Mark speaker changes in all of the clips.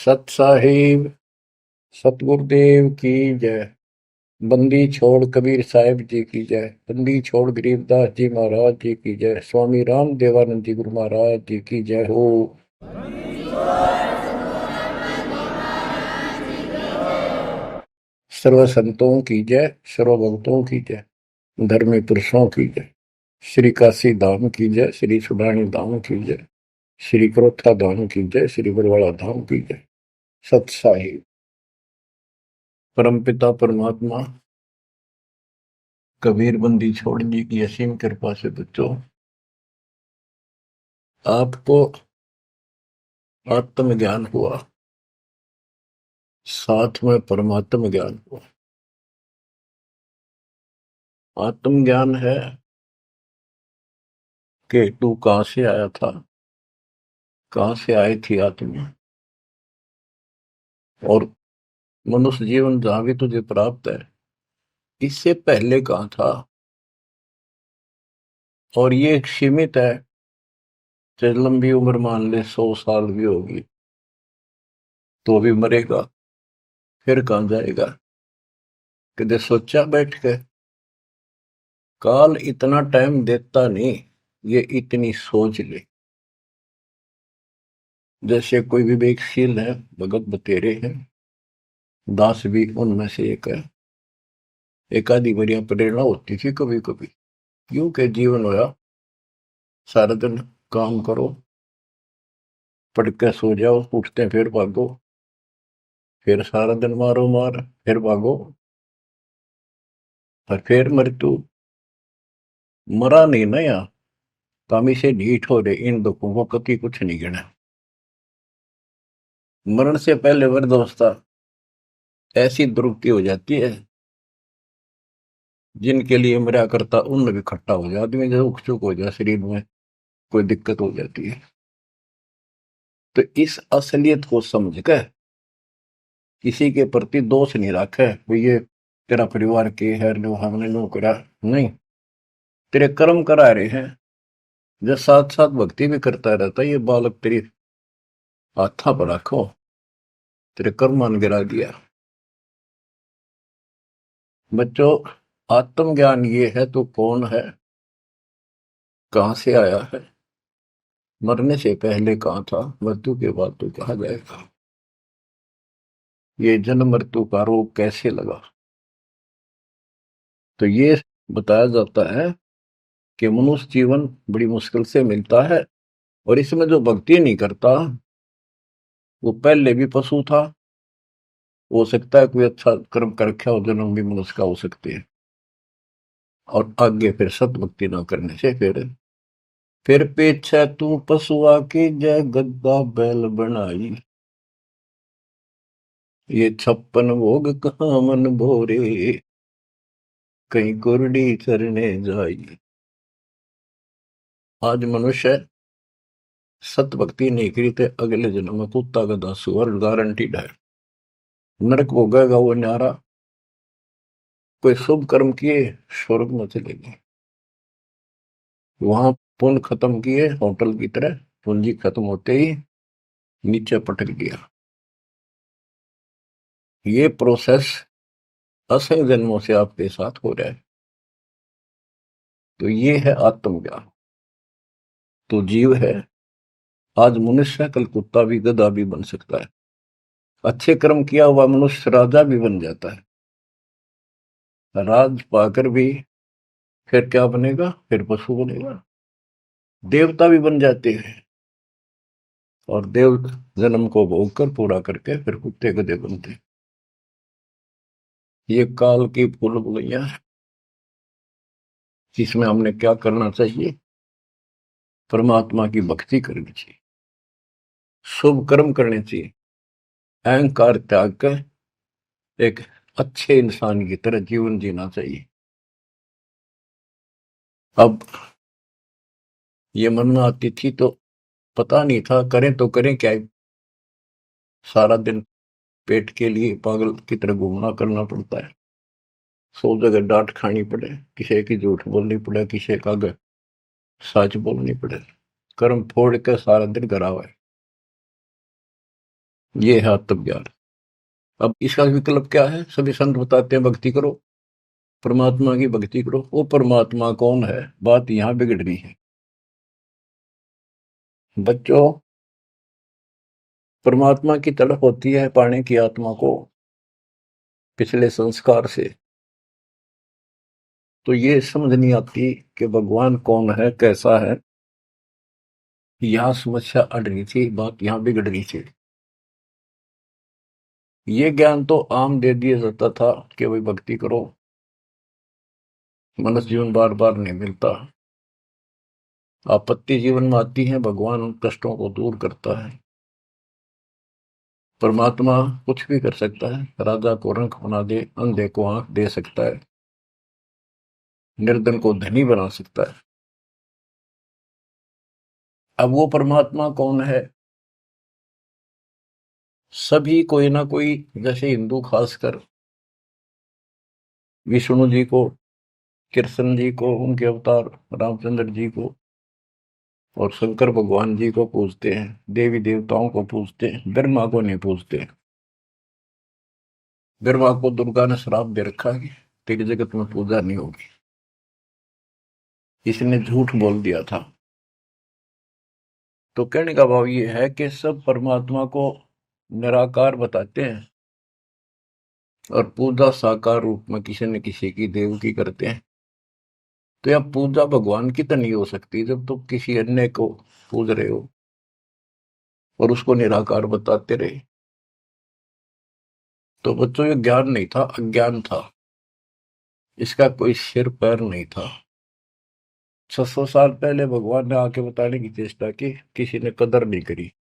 Speaker 1: सत साहिब सतगुरुदेव की जय। बंदी छोड़ कबीर साहिब जी की जय। बंदी छोड़ गरीबदास जी महाराज जी की जय। स्वामी राम देवानंद जी गुरु महाराज जी की जय हो। सर्व संतों की जय, सर्व भक्तों की जय, धर्मी पुरुषों की जय। श्री काशी धाम की जय, श्री सुडानी धाम की जय, श्री क्रोथा धाम की जय, श्री बरवाड़ा धाम की जय। सत साहिब परमपिता परमात्मा कबीर बंदी छोड़ जी की असीम कृपा से बच्चों आपको आत्म ज्ञान हुआ, साथ में परमात्म ज्ञान हुआ। आत्म ज्ञान है कि तू कहां से आया था, कहां से आई थी आत्मा, और मनुष्य जीवन जहां भी तुझे प्राप्त है इससे पहले कहां था। और ये एक सीमित है, चाहे लंबी उम्र मान ले 100 साल भी होगी तो भी मरेगा, फिर कहां जाएगा। कदे सोचा बैठ के काल इतना टाइम देता नहीं, ये इतनी सोच ले। जैसे कोई विवेकशील है, भगत बतेरे हैं, दास भी उनमें से एक है। एक आधी बढ़िया प्रेरणा होती थी कभी कभी, क्यों के जीवन होया सारा दिन काम करो, पढ़ के सो जाओ, उठते फिर भागो, फिर सारा दिन मारो मार, फिर भागो, और फिर मृत्यु। मरा नहीं ना यहाँ, कामी से ढीठ हो रहे, इन दुखों को कति कुछ नहीं गिना। मरण से पहले वृद्धावस्था ऐसी दुर्गति हो जाती है, जिनके लिए मरा करता उन भी खट्टा हो जाए, आदमी जब उख चुक हो जाए, शरीर में कोई दिक्कत हो जाती है। तो इस असलियत को समझ कर किसी के प्रति दोष नहीं रखे, भाई ये तेरा परिवार के है, हमने नो करा नहीं, तेरे कर्म करा रहे हैं। जब साथ साथ भक्ति भी करता रहता, ये बालक तेरी हाथा पर रखो, तेरे कर्म मान गिरा दिया। बच्चों, आत्मज्ञान ये है तो कौन है, कहां से आया है, मरने से पहले कहां था, मृत्यु के बाद तो कहा जाएगा, ये जन्म मृत्यु का रोग कैसे लगा। तो ये बताया जाता है कि मनुष्य जीवन बड़ी मुश्किल से मिलता है, और इसमें जो भक्ति नहीं करता वो पहले भी पशु था, हो सकता है कोई अच्छा कर्म कर रखा हो, जन्म भी मनुष्य का हो सकते हैं, और आगे फिर सत भक्ति न करने से फिर पीछे तू पशुआ की जय गद्दा बैल बनाई, ये 56 भोग कहाँ मन भोरे, कहीं कुरडी चरने जाई। आज मनुष्य सत भक्ति नहीं करी तो अगले जन्म में कुत्ता गधा सुअर गारंटीड है, नरक भोगेगा वो न्यारा। कोई शुभ कर्म किए स्वर्ग में चले गए, वहां पुण्य खत्म किए, होटल की तरह पूंजी खत्म होते ही नीचे पटक दिया। ये प्रोसेस असंख्य जन्मों से आपके साथ हो रहा है। तो ये है आत्मज्ञान। तो जीव है, आज मनुष्य कल कुत्ता भी गधा भी बन सकता है, अच्छे कर्म किया हुआ मनुष्य राजा भी बन जाता है, राज पाकर भी फिर क्या बनेगा, फिर पशु बनेगा, देवता भी बन जाते हैं, और देव जन्म को भोग कर पूरा करके फिर कुत्ते गधे बनते हैं। ये काल की भूल भुलैया है, जिसमें हमने क्या करना चाहिए, परमात्मा की भक्ति करनी चाहिए, शुभ कर्म करने चाहिए, अहंकार त्याग कर एक अच्छे इंसान की तरह जीवन जीना चाहिए। अब ये मन में आती थी तो पता नहीं था करें तो करें क्या, सारा दिन पेट के लिए पागल की तरह घूमना करना पड़ता है, 100 जगह डांट खानी पड़े, किसी की झूठ बोलनी पड़े, किसी का सच बोलनी पड़े, कर्म फोड़ के सारा दिन करा हुआ है। ये है आत्मज्ञान। अब इसका विकल्प क्या है? सभी संत बताते हैं भक्ति करो, परमात्मा की भक्ति करो। वो परमात्मा कौन है, बात यहां बिगड़ रही है बच्चों। परमात्मा की तड़प होती है पाने की आत्मा को पिछले संस्कार से। तो ये समझ नहीं आती कि भगवान कौन है, कैसा है। यहां समस्या अड़ रही थी, बात यहां बिगड़ रही थी। ये ज्ञान तो आम दे दिया जाता था कि भाई भक्ति करो, मनुष्य जीवन बार बार नहीं मिलता, आपत्ति जीवन में आती है, भगवान उन कष्टों को दूर करता है। परमात्मा कुछ भी कर सकता है, राजा को रंक बना दे, अंधे को आंख दे सकता है, निर्धन को धनी बना सकता है। अब वो परमात्मा कौन है? सभी कोई ना कोई, जैसे हिंदू खासकर विष्णु जी को, कृष्ण जी को, उनके अवतार रामचंद्र जी को और शंकर भगवान जी को पूजते हैं, देवी देवताओं को पूजते हैं, ब्रह्मा को नहीं पूजते। ब्रह्मा को दुर्गा ने श्राप दे रखा है कि तेरी जगत में पूजा नहीं होगी, इसने झूठ बोल दिया था। तो कहने का भाव ये है कि सब परमात्मा को निराकार बताते हैं और पूजा साकार रूप में किसी न किसी की देव की करते हैं। तो यह पूजा भगवान की तो नहीं हो सकती जब तुम किसी अन्य को पूज रहे हो और उसको निराकार बताते रहे। तो बच्चों ये ज्ञान नहीं था, अज्ञान था। इसका कोई सिर पैर नहीं था। 600 साल पहले भगवान ने आके बताने की चेष्टा की, किसी ने कदर नहीं करी।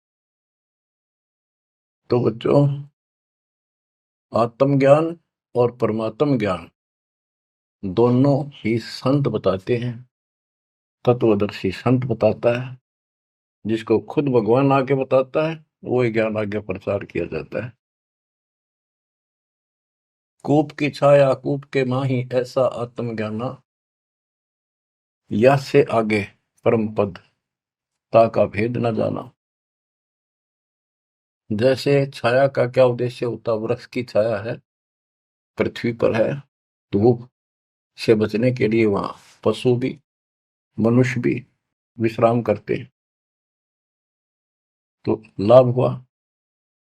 Speaker 1: तो बच्चों, आत्मज्ञान और परमात्म ज्ञान दोनों ही संत बताते हैं, तत्वदर्शी संत बताता है। जिसको खुद भगवान आके बताता है वो ज्ञान आगे प्रचार किया जाता है। कूप की छाया कूप के माही, ऐसा आत्मज्ञाना, या से आगे परम पद ता का भेद न जाना। जैसे छाया का क्या उद्देश्य होता, वृक्ष की छाया है, पृथ्वी पर है, धूप से बचने के लिए वहां पशु भी मनुष्य भी विश्राम करते हैं। तो लाभ हुआ।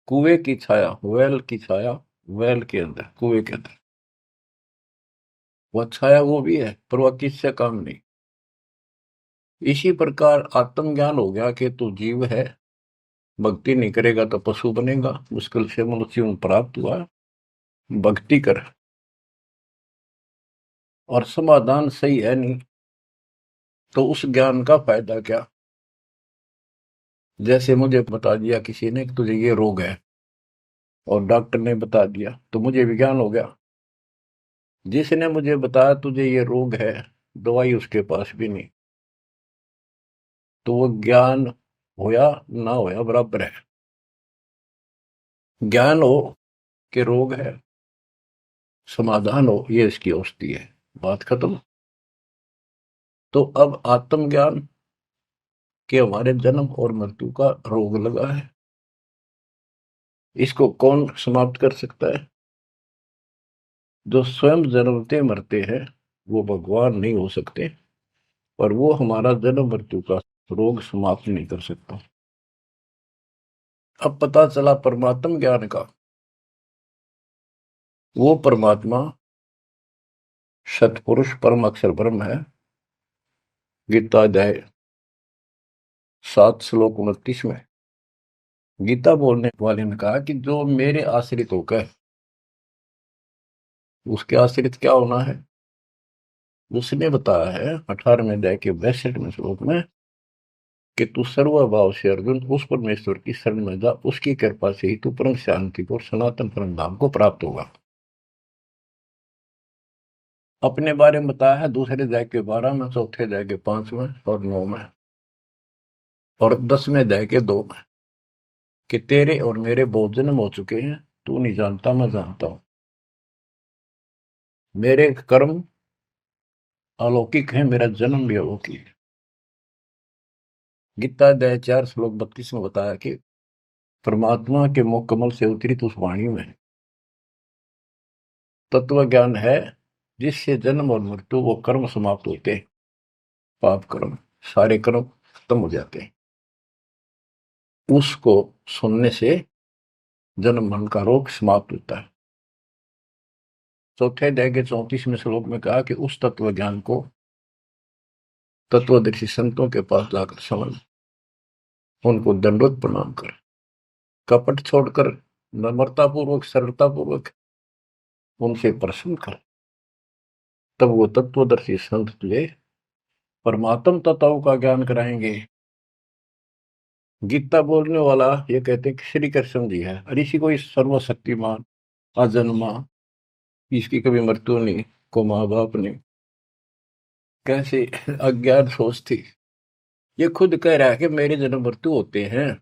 Speaker 1: कुएं की छाया, वेल की छाया, वेल के अंदर, कुएं के अंदर वह छाया वो भी है, पर वह किससे काम नहीं। इसी प्रकार आत्मज्ञान हो गया कि तू जीव है, भक्ति नहीं करेगा तो पशु बनेगा, मुश्किल से मनुष्य जीवन प्राप्त हुआ, भक्ति कर। और समाधान सही है नहीं तो उस ज्ञान का फायदा क्या? जैसे मुझे बता दिया किसी ने कि तुझे ये रोग है और डॉक्टर ने बता दिया तो मुझे विज्ञान हो गया। जिसने मुझे बताया तुझे ये रोग है, दवाई उसके पास भी नहीं, तो वो ज्ञान होया ना होया बराबर है। ज्ञान हो कि रोग है, समाधान हो ये इसकी औषधि है, बात खत्म। तो अब आत्मज्ञान के हमारे जन्म और मृत्यु का रोग लगा है, इसको कौन समाप्त कर सकता है? जो स्वयं जन्मते मरते हैं वो भगवान नहीं हो सकते, और वो हमारा जन्म मृत्यु का रोग समाप्त नहीं कर सकता। अब पता चला परमात्म ज्ञान का, वो परमात्मा सतपुरुष परम अक्षर ब्रह्म है। गीता अध्याय 7 श्लोक 29 में गीता बोलने वाले ने कहा कि जो मेरे आश्रित होकर, उसके आश्रित क्या होना है? उसने बताया है 18वें अध्याय के 62वें श्लोक में कि तू सर्वभाव से अर्जुन उस परमेश्वर की शरण में जा, उसकी कृपा से ही तू परम शांति को, सनातन परम धाम को प्राप्त होगा। अपने बारे में बताया है दूसरे अध्याय के 12 में, चौथे अध्याय के 5 में और 9 में और 10वें अध्याय के 2 में कि तेरे और मेरे बहुत जन्म हो चुके हैं, तू नहीं जानता मैं जानता हूं, मेरे कर्म अलौकिक है, मेरा जन्म भी अलौकिक है। गीता अध्याय 4 श्लोक 32 में बताया कि परमात्मा के मुख कमल से उतरी उस वाणी में तत्व ज्ञान है, जिससे जन्म और मृत्यु वो कर्म समाप्त होते हैं। पाप कर्म, सारे कर्म खत्म हो जाते हैं। उसको सुनने से जन्म मरण का रोग समाप्त होता है। चौथे अध्याय के 34वें श्लोक में कहा कि उस तत्व ज्ञान को तत्वदर्शी संतों के पास जाकर समझ, उनको दंडवत प्रणाम कर, कपट छोड़कर नम्रता पूर्वक, सरलता पूर्वक उनसे प्रश्न कर, तब वो तत्वदर्शी संत तुझे परमात्म तत्वों का ज्ञान कराएंगे। गीता बोलने वाला ये कहते हैं कि श्री कृष्ण जी है, और इसी को इस सर्वशक्तिमान, अजन्मा, इसकी कभी मृत्यु नहीं, को माँ बाप ने कैसे अज्ञान सोच थी, ये खुद कह रहा है कि मेरे जन्म मृत्यु होते हैं।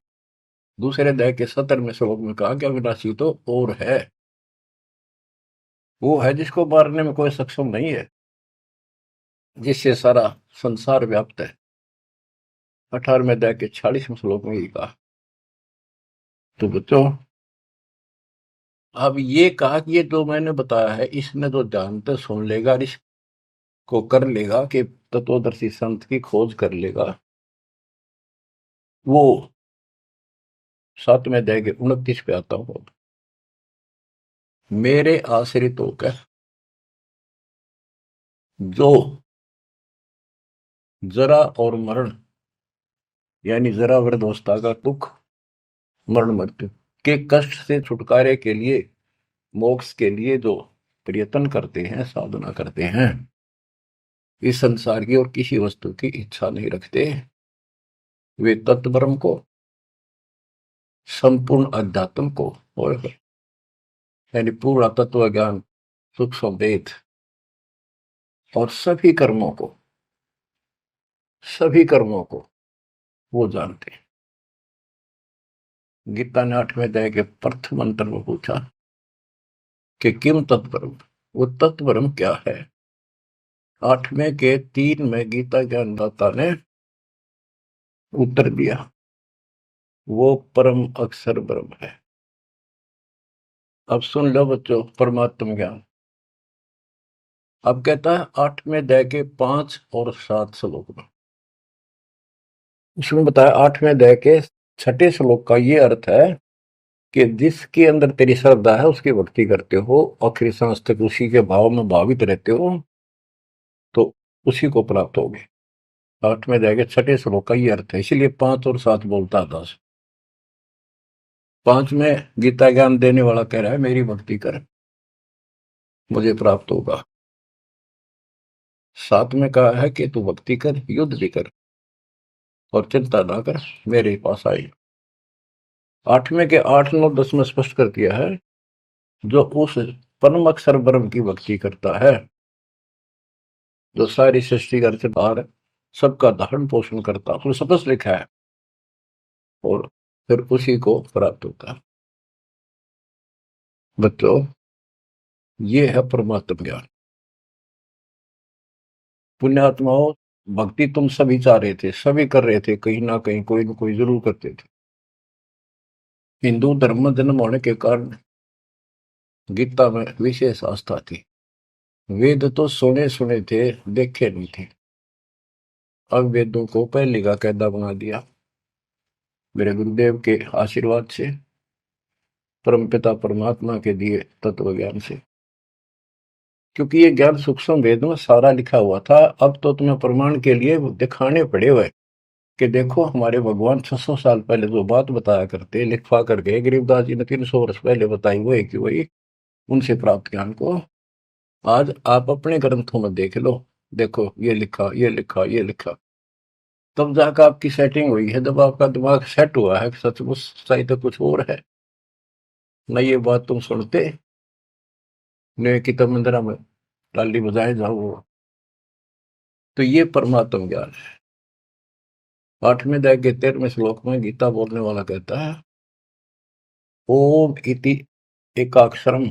Speaker 1: दूसरे अध्याय के 17वें श्लोक में कहा कि अविनाशी तो और है, वो है जिसको मारने में कोई सक्षम नहीं है, जिससे सारा संसार व्याप्त है। 18वें अध्याय के 46वें श्लोक में ये कहा। तो बच्चों, अब ये कहा कि ये जो मैंने बताया है, इसने तो जानते सुन लेगा और इसको कर लेगा कि तत्वदर्शी संत की खोज कर लेगा, वो 7वें अध्याय के 29 पे आता हूं। मेरे आश्रित होकर जो जरा और मरण, यानी जरा वृद्धावस्था का दुख, मरण मृत्यु के कष्ट से छुटकारे के लिए, मोक्ष के लिए जो प्रयत्न करते हैं, साधना करते हैं, इस संसार की और किसी वस्तु की इच्छा नहीं रखते, वे तत्ब्रह्म को, संपूर्ण अध्यात्म को, और यानी पूरा तत्व ज्ञान, सूक्ष्म वेद और सभी कर्मों को वो जानते हैं। गीता ने 8वें अध्याय के प्रथम मंत्र में पूछा कि किम तत्ब्रह्म, वो तत्ब्रह्म क्या है। 8वें के 3 में गीता ज्ञानदाता ने उत्तर दिया, वो परम अक्षर ब्रह्म है। अब सुन लो बच्चों, परमात्म ज्ञान अब कहता है 8वें अध्याय के 5 और 7 श्लोक में, उसमें बताया 8वें अध्याय के 6ठे श्लोक का ये अर्थ है कि जिसके अंदर तेरी श्रद्धा है, उसकी भक्ति करते हो, आखिरी सांस तक उसी के भाव में भावित रहते हो, तो उसी को प्राप्त होगे। 8वें अध्याय के 6ठे श्लोक का ये अर्थ है, इसीलिए 5 और 7 बोलता था। 5 में गीता ज्ञान देने वाला कह रहा है मेरी भक्ति कर, मुझे प्राप्त होगा। 7 में कहा है कि तू भक्ति कर, युद्ध भी कर और चिंता ना कर, मेरे पास आई। 8वें के 8, 9, 10 में स्पष्ट कर दिया है, जो उस परम अक्षर ब्रह्म की भक्ति करता है, जो सारी सृष्टि का रचनहार, सबका धारण पोषण करता, उसमें स्पष्ट लिखा है, और फिर उसी को प्राप्त होता है। बच्चों, ये है परमात्म ज्ञान। पुण्यात्माओं, भक्ति तुम सभी चाह रहे थे, सभी कर रहे थे, कहीं ना कहीं कोई ना कोई जरूर करते थे। हिंदू धर्म में जन्म होने के कारण गीता में विशेष आस्था थी। वेद तो सुने सुने थे, देखे नहीं थे। अब वेदों को पहले का कायदा बना दिया मेरे गुरुदेव के आशीर्वाद से, परमपिता परमात्मा के दिए तत्व ज्ञान से, क्योंकि ये ज्ञान सूक्ष्म वेद में सारा लिखा हुआ था। अब तो तुम्हें प्रमाण के लिए दिखाने पड़े हुए कि देखो हमारे भगवान 600 साल पहले जो बात बताया करते, लिखवा कर गए, गरीबदास जी ने 300 वर्ष पहले बताई, वो एक वही उनसे प्राप्त ज्ञान को आज आप अपने ग्रंथों में देख लो। देखो ये लिखा, ये लिखा, ये लिखा, तब जाकर आपकी सेटिंग हुई है, जब आपका दिमाग सेट हुआ है कि सचमुच सही तो कुछ और है न, ये बात तुम सुनते न कि तब मंदिरा में ताली बजाए जाओ। तो ये परमात्म ज्ञान है। 8वें अध्याय के 13वें श्लोक में गीता बोलने वाला कहता है, ओम इति एकाक्षरम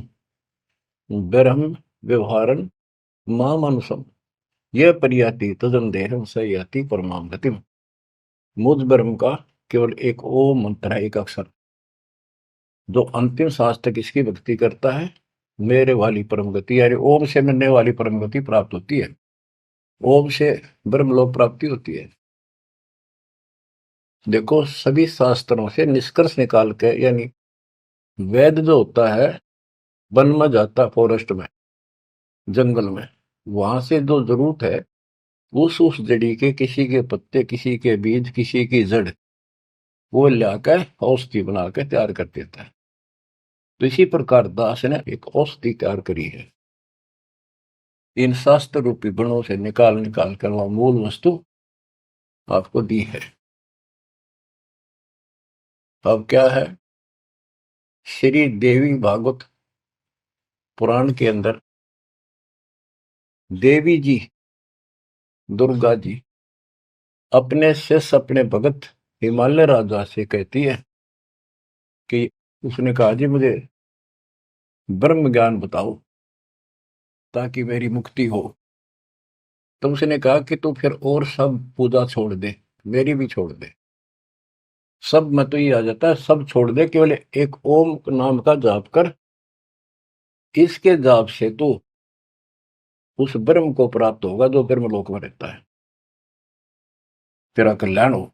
Speaker 1: ब्रह्म व्यवहारन मामनुषम यह परियाति तजन देहम सयाति परमाम गतिम। मुझ ब्रह्म का केवल एक ओम मंत्र है, एक अक्षर, जो अंतिम सांस तक इसकी भक्ति करता है, मेरे वाली परम गति, यानी ओम से मिलने वाली परम गति प्राप्त होती है। ओम से ब्रह्मलोक प्राप्ति होती है। देखो, सभी शास्त्रों से निष्कर्ष निकाल के, यानी वेद जो होता है, वन में जाता है, फॉरेस्ट में, जंगल में, वहां से जो जरूरत है उस जड़ी के, किसी के पत्ते, किसी के बीज, किसी की जड़, वो लाकर औषधि बना के तैयार कर देता है। तो इसी प्रकार दास ने एक औषधि तैयार करी है, इन शास्त्र रूपी गुणों से निकाल निकाल कर वह मूल वस्तु आपको दी है। अब क्या है, श्री देवी भागवत पुराण के अंदर देवी जी, दुर्गा जी, अपने शिष्य, अपने भगत हिमालय राजा से कहती है कि, उसने कहा जी मुझे ब्रह्म ज्ञान बताओ ताकि मेरी मुक्ति हो। तो उसने कहा कि तू फिर और सब पूजा छोड़ दे, मेरी भी छोड़ दे, सब में तो ये आ जाता है, सब छोड़ दे, केवल एक ओम नाम का जाप कर, इसके जाप से तू उस ब्रह्म को प्राप्त होगा जो ब्रह्म लोक में रहता है, तेरा कल्याण हो।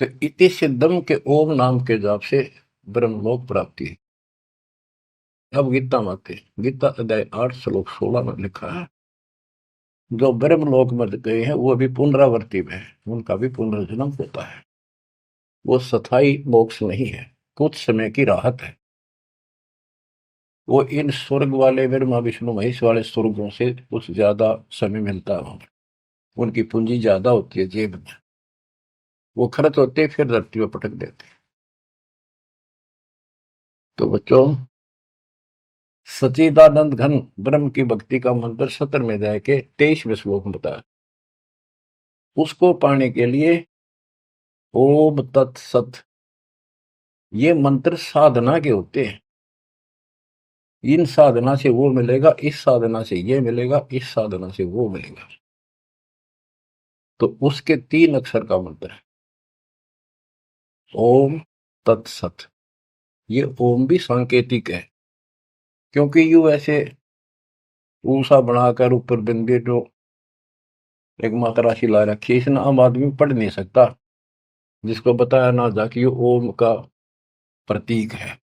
Speaker 1: तो इति सिद्धम के ओम नाम के जाप से ब्रह्मलोक प्राप्ति है। अब गीता माते, गीता अध्याय 8 श्लोक 16 में लिखा है, जो ब्रह्मलोक में गए हैं वो अभी पुनरावर्ती में है, उनका भी पुनर्जन्म होता है। वो स्थायी मोक्ष नहीं है, कुछ समय की राहत है। वो इन स्वर्ग वाले ब्रह्मा विष्णु महेश वाले स्वर्गों से कुछ ज्यादा समय मिलता है वहां, उनकी पूंजी ज्यादा होती है जेब में, वो खर्च होते फिर धरती में पटक देते। तो बच्चों, सच्चिदानंद घन ब्रह्म की भक्ति का मंत्र 17वें अध्याय के 23वें श्लोक में बताया। उसको पाने के लिए ओम तत्सत, ये मंत्र साधना के होते हैं। इन साधना से वो मिलेगा, इस साधना से ये मिलेगा, इस साधना से वो मिलेगा। तो उसके 3 अक्षर का मंत्र है ओम तत्सत। ये ओम भी सांकेतिक है, क्योंकि यू ऐसे ऊषा बनाकर ऊपर बिंदी जो एक मात्रा राशि ला रखी है, इसने आम आदमी पढ़ नहीं सकता, जिसको बताया ना जा कि ये ओम का प्रतीक है।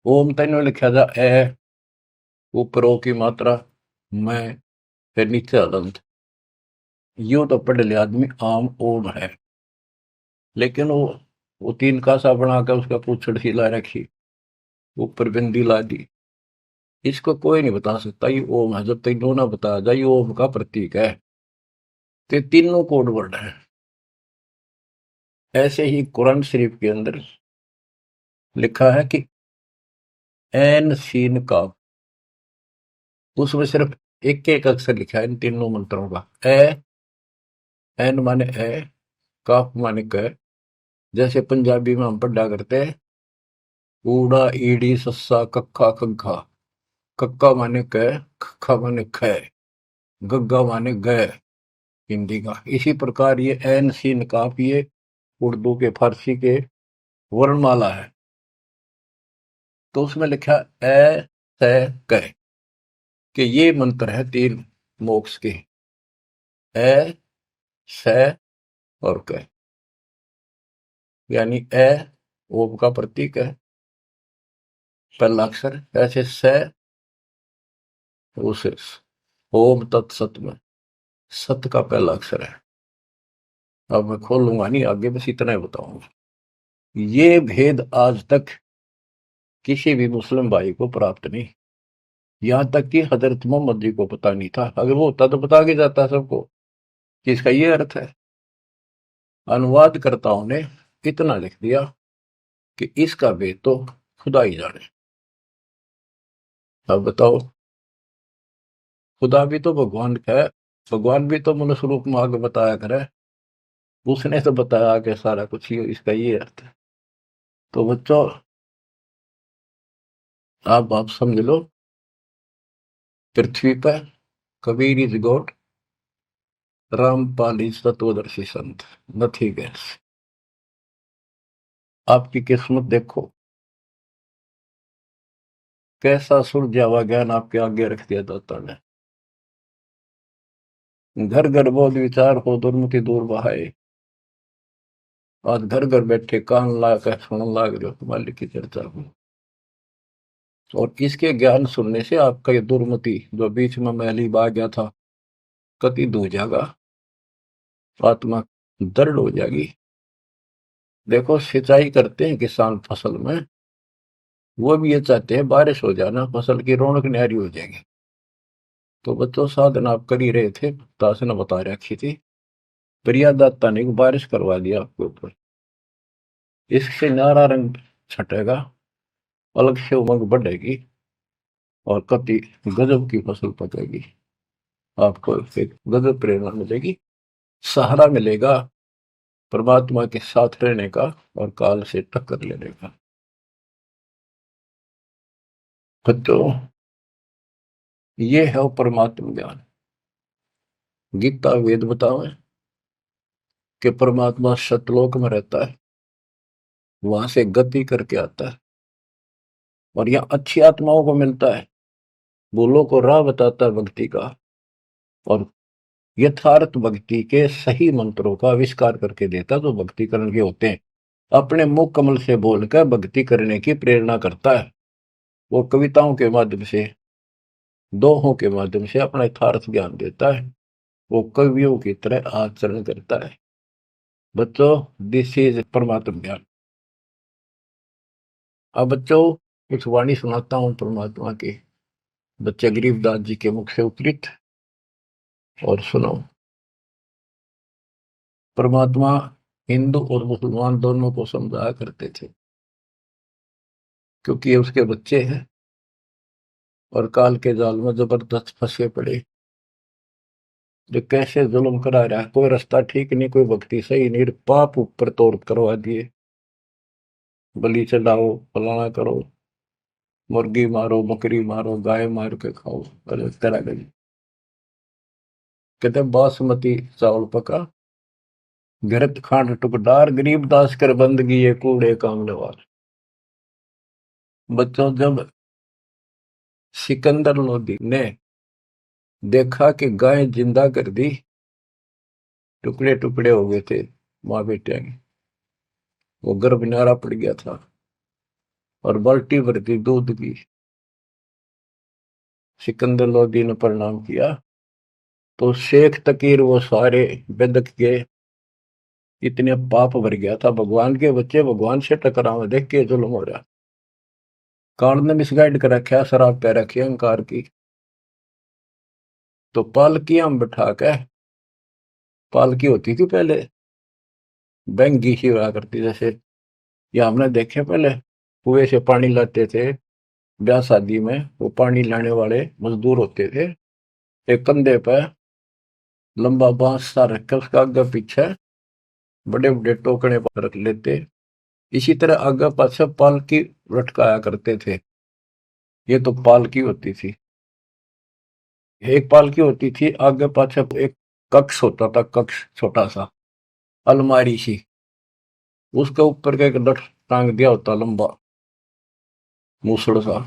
Speaker 1: ओम तेनो लिखा जा ए, ऊपर ओ की मात्रा, मैं, फिर नीचे अदंत, यूं तो पढ़ लिया आदमी आम ओम है, लेकिन वो 3 कासा बनाकर उसका पूछड़ सी ला रखी, ऊपर बिंदी ला दी, इसको कोई नहीं बता सकता ये ओम है, जब तक ना बताया जाए ये ओम का प्रतीक है। तो तीनों कोड वर्ड है। ऐसे ही कुरान शरीफ के अंदर लिखा है कि एन सीन का, उसमें सिर्फ एक एक अक्षर लिखा है इन तीनों मंत्रों का। ए, एन माने ए, काफ माने क, जैसे पंजाबी में हम पढ़ा करते हैं ऊड़ा ईड़ी सस्सा कक्का खग्गा, कक्का माने क, खक्का माने ख, गग्गा माने ग, हिंदी का। इसी प्रकार ये एन सीन काफ, ये उर्दू के, फारसी के वर्णमाला है। तो उसमें लिखा ए से क, कि ये मंत्र है 3 मोक्ष के, ए से और क, यानी ए ओम का प्रतीक है, पहला अक्षर, ऐसे से उसे ओम तत्सत में सत का पहला अक्षर है। अब मैं खोलूंगा नहीं आगे, बस इतना ही बताऊंगा। ये भेद आज तक किसी भी मुस्लिम भाई को प्राप्त नहीं, यहां तक कि हजरत मोहम्मद जी को पता नहीं था। अगर वो होता तो बता के जाता सबको कि इसका ये अर्थ है। अनुवादकर्ताओं ने इतना लिख दिया कि इसका भेद तो खुदा ही जाने। अब बताओ, खुदा भी तो भगवान का है, भगवान भी तो मनुष्य रूप में आगे बताया करे, उसने तो बताया कि सारा कुछ ही इसका ये अर्थ है। तो बच्चों, आप समझ लो, पृथ्वी पर Kabir is God, Rampal is तत्वदर्शी संत, नथिंग एल्स। आपकी किस्मत देखो, कैसा सुलझा हुआ ज्ञान आपके आगे रख दिया दाता ने। घर घर बोध विचार हो दुर्मति दूर बहाए। आज घर घर बैठे कान ला कर सुनने लाग रहे हो मालिक की चर्चा को। और इसके ज्ञान सुनने से आपका ये दुर्मति जो बीच में मैली बा गया था कति दूर जाएगा, आत्मा दृढ़ हो जाएगी। देखो सिंचाई करते हैं किसान फसल में, वो भी ये चाहते हैं बारिश हो जाना, फसल की रौनक न्यारी हो जाएगी। तो बच्चों साधन आप कर ही रहे थे, दास ने बता रखी थी, प्रिया दाता ने बारिश करवा दिया आपके ऊपर। इससे नारा रंग छटेगा, अलग से उमंग बढ़ेगी और कति गजब की फसल पकेगी। आपको एक गजब प्रेरणा मिलेगी, सहारा मिलेगा परमात्मा के साथ रहने का और काल से टक्कर लेने का। बच्चों ये है परमात्मा ज्ञान। गीता वेद बतावे कि परमात्मा सतलोक में रहता है, वहां से गति करके आता है और यहाँ अच्छी आत्माओं को मिलता है, भूलों को राह बताता है भक्ति का और यथार्थ भक्ति के सही मंत्रों का आविष्कार करके देता जो भक्ति करने के होते हैं। अपने मुख कमल से बोलकर भक्ति करने की प्रेरणा करता है। वो कविताओं के माध्यम से, दोहों के माध्यम से अपना यथार्थ ज्ञान देता है। वो कवियों की तरह आचरण करता है। बच्चों दिस इज परमात्मा ज्ञान। अब बच्चों कुछ वाणी सुनाता हूं परमात्मा की, बच्चे गरीबदास जी के मुख से उद्धृत, और सुनो। परमात्मा हिंदू और मुसलमान दोनों को समझाया करते थे, क्योंकि ये उसके बच्चे हैं और काल के जाल में जबरदस्त फंसे पड़े। जो कैसे जुल्म करा रहा है, कोई रास्ता ठीक नहीं, कोई भक्ति सही नहीं, पाप ऊपर तोड़ करवा दिए, बलि चढ़ाओ, फलाना करो, मुर्गी मारो, बकरी मारो, गाय मार के खाओ, अलग तरह का। कहते बासमती चावल पका, घृत खांड टुकडार, गरीब दास कर बंदगी ये कूड़े काम नवार। बच्चों जब सिकंदर लोधी ने देखा कि गाय जिंदा कर दी, टुकड़े टुकड़े हो गए थे माँ बेटे के, वो गर्भ न्यारा पड़ गया था और बाल्टी भर दी दूध की। सिकंदर लोधी ने प्रणाम किया तो शेख तकीर वो सारे बेदक के इतने पाप भर गया था, भगवान के बच्चे भगवान से टकराव, देख के जुल्म हो रहा। काल ने मिसगाइड कर रखा, शराब पै रखी अहंकार की। तो पालकियां में बिठा के, पालकी होती थी पहले बैंगी सी हुआ करती, जैसे ये हमने देखे पहले कुएं से पानी लाते थे ब्याह शादी में, वो पानी लाने वाले मजदूर होते थे, एक कंधे पे लंबा बांस सा रख के उसका आगे पीछे बड़े बड़े टोकने पर रख लेते। इसी तरह आगे पाछे पालकी लटकाया करते थे। ये तो पालकी होती थी। एक पालकी होती थी, आगे पाछे एक कक्ष होता था, कक्ष छोटा सा अलमारी सी, उसके ऊपर का एक लठ टांग दिया होता लंबा मूसड़ सा।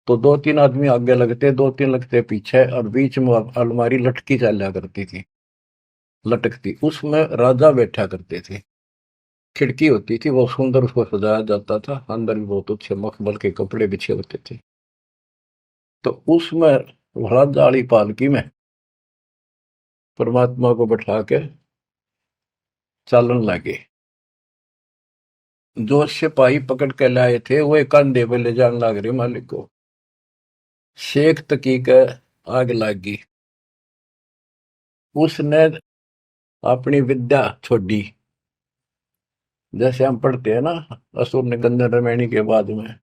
Speaker 1: तो दो तीन आदमी आगे लगते, दो तीन लगते पीछे, और बीच में अलमारी लटकी चला करती थी, लटकती, उसमें राजा बैठा करते थे। खिड़की होती थी, बहुत सुंदर उसको सजाया जाता था, अंदर भी बहुत अच्छे मखमल के कपड़े बिछे होते थे। तो उसमें राजा वाली पालकी में परमात्मा को बैठा के चालन लगे। जो सिपाही पकड़ के लाए थे वो एक कंधे पे ले जाने लग रहे मालिक को। शेख तकी का आग लगी, उसने अपनी विद्या छोड़ी। जैसे हम पढ़ते हैं ना, असुर ने गंधर्व रमैनी के बाद में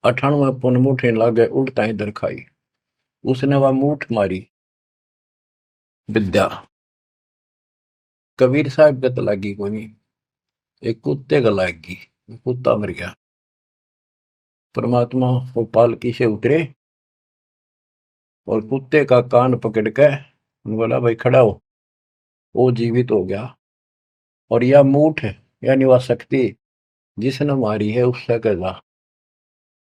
Speaker 1: 98 पुन मुठे लागे उल्टा इधर खाई, उसने वह मूठ मारी विद्या। कबीर साहब गत लागी कोनी, एक कुत्ते का लागी, कुत्ता मर गया। परमात्मा वो पालकी से उतरे और कुत्ते का कान पकड़ के बोला भाई खड़ा हो, वो जीवित हो गया। और यह मूठ यानी वह शक्ति जिसने मारी है उससे कह जा।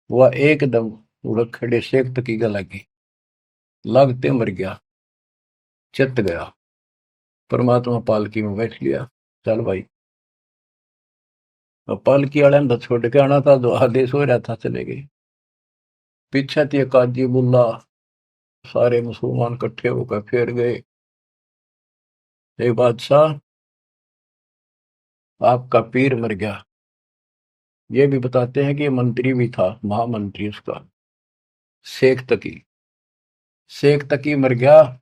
Speaker 1: वह एकदम उड़क खड़े शेख तकी का लगी, लगते मर गया, चित गया। परमात्मा पालकी में बैठ लिया, चल भाई। अब पालकी वाले ने तो छोड़ के आना था, जो आदेश हो रहा था चले गए। पीछे थी काजी बुल्ला, सारे मुसलमान इकट्ठे होकर फिर गए। एक बादशाह, आपका पीर मर गया। ये भी बताते हैं कि ये मंत्री भी था, महामंत्री उसका, शेख तकी। शेख तकी मर गया,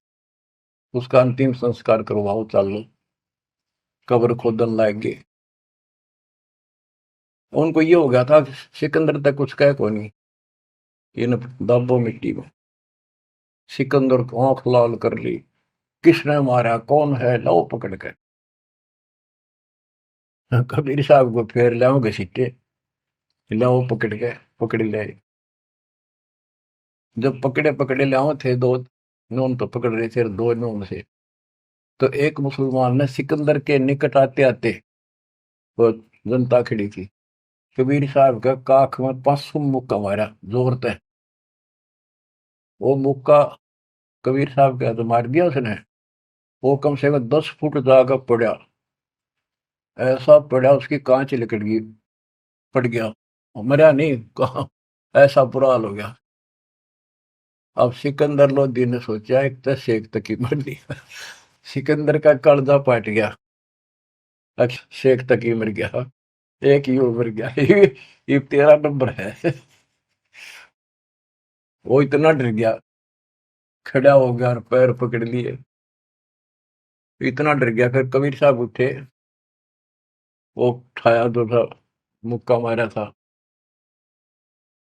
Speaker 1: उसका अंतिम संस्कार करवाओ, चलो कब्र खोदन लाएंगे। उनको ये हो गया था कि सिकंदर तक कुछ कह को नहीं, इन दाबो मिट्टी में। सिकंदर को आंख लाल कर ली, किसने मारा, कौन है, लो पकड़ के। कबीर साहब को फिर लाओगे सीटे, लाओ पकड़ के, पकड़ ले। जब पकड़े पकड़े लाओ थे दो नून तो पकड़ रहे थे, दो नून से। तो एक मुसलमान ने सिकंदर के निकट आते आते, वो जनता खड़ी थी, कबीर साहब का काख में 500 मुक्का मारा जोर से। वो मुक्का कबीर साहब का तो मार दिया उसने, वो कम से कम 10 फुट जाकर पड़ा, ऐसा पड़ा उसकी कांच निकल गई, पड़ गया, मरा नहीं कहा, ऐसा बुरा हाल हो गया। अब सिकंदर लोधी ने सोचा एक तो शेख तक ही मर दिया, सिकंदर का कलजा पाट गया, शेख तक ही मर गया, एक ही मर गया। ये 13 नंबर है। वो इतना डर गया, खड़ा हो गया और पैर पकड़ लिए, इतना डर गया। फिर कबीर साहब उठे, वो उठाया जो था, मुक्का मारा था,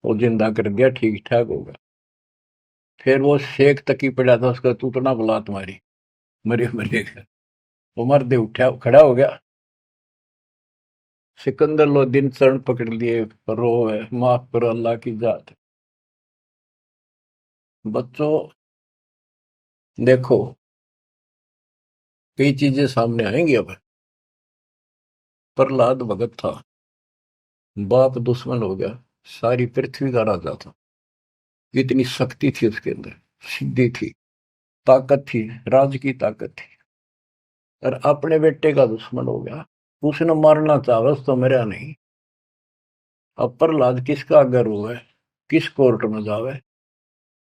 Speaker 1: वो जिंदा कर दिया, ठीक ठाक हो गया। फिर वो शेख तक ही पड़ा था, उसका तू तो ना बुला तुम्हारी, मरे मरेगा। वो मर्दे उठा, खड़ा हो गया। सिकंदर लोधी ने चरण पकड़ लिए, रो है, माफ करो अल्लाह की जात। बच्चों देखो, कई चीजें सामने आएंगी अब। प्रहलाद भगत था, बाप दुश्मन हो गया, सारी पृथ्वी का राजा था, इतनी शक्ति थी उसके अंदर, सिद्धि थी, ताकत थी, राज की ताकत थी, और अपने बेटे का दुश्मन हो गया। उसने मारना चाहा तो मरा नहीं। अब प्रहलाद किसका अगर हुआ है, किस कोर्ट में जावे,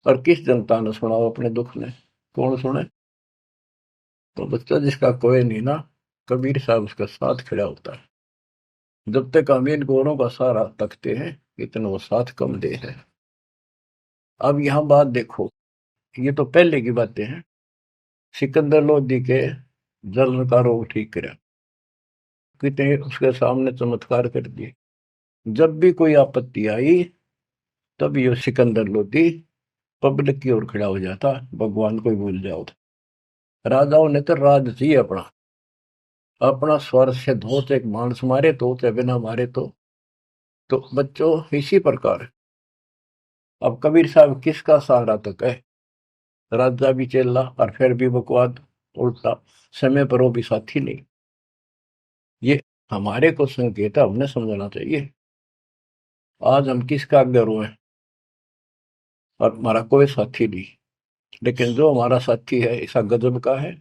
Speaker 1: और किस जनता ने सुनाओ अपने दुख ने, कौन सुने। तो बच्चा जिसका कोई नहीं ना, कबीर साहब उसका साथ खड़ा होता है। जब तक हम इन गोरों का सहारा तकते हैं, इतना वो साथ कम दे है। अब यहाँ बात देखो, ये तो पहले की बातें हैं। सिकंदर लोधी के जलन का रोग ठीक करा, कितने उसके सामने चमत्कार कर दिए। जब भी कोई आपत्ति आई, तब ये सिकंदर लोधी पब्लिक की ओर खड़ा हो जाता, भगवान को ही भूल जाओ। राजाओं ने तो राज चाहिए अपना, अपना स्वर से धो, एक मानस मारे तो चाहे बिना मारे तो बच्चों इसी प्रकार। अब कबीर साहब किसका सहारा तक है, राजा भी चेला और फिर भी बकवाद उल्टा, समय पर वो भी साथी नहीं। ये हमारे को संकेत है, हमने समझना चाहिए। आज हम किसका गर्व है, और हमारा कोई साथी नहीं, लेकिन जो हमारा साथी है ऐसा गजब का है,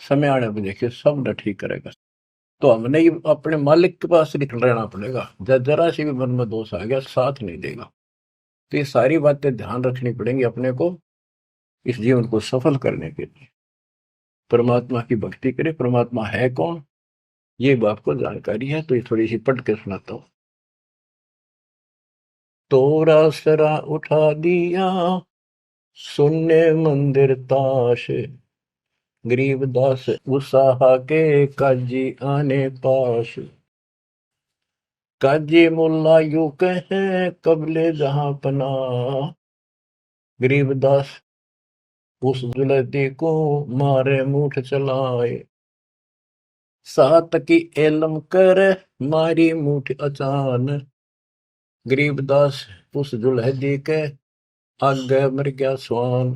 Speaker 1: समय आने पर देखिए सब न ठीक करेगा। तो हमने ही अपने मालिक के पास निकल रहना पड़ेगा, जरा सी भी मन में दोष आ गया साथ नहीं देगा। तो ये सारी बातें ध्यान रखनी पड़ेंगी अपने को, इस जीवन को सफल करने के लिए। परमात्मा की भक्ति करें। परमात्मा है कौन, ये बात को जानकारी है, तो ये थोड़ी सी पढ़ के सुनाता हूँ। तोरा सरा उठा दिया, सुनने मंदिर ताश, गरीबदास उसाहा के काजी आने पास। काजी मुल्ला यू कहे कबले जहां पना, गरीबदास उस जुलती को मारे मुठ चलाए। सात की एलम कर मारी मुठ अचान, गरीबदास उस जुलहदी के आगे मर गया स्वान।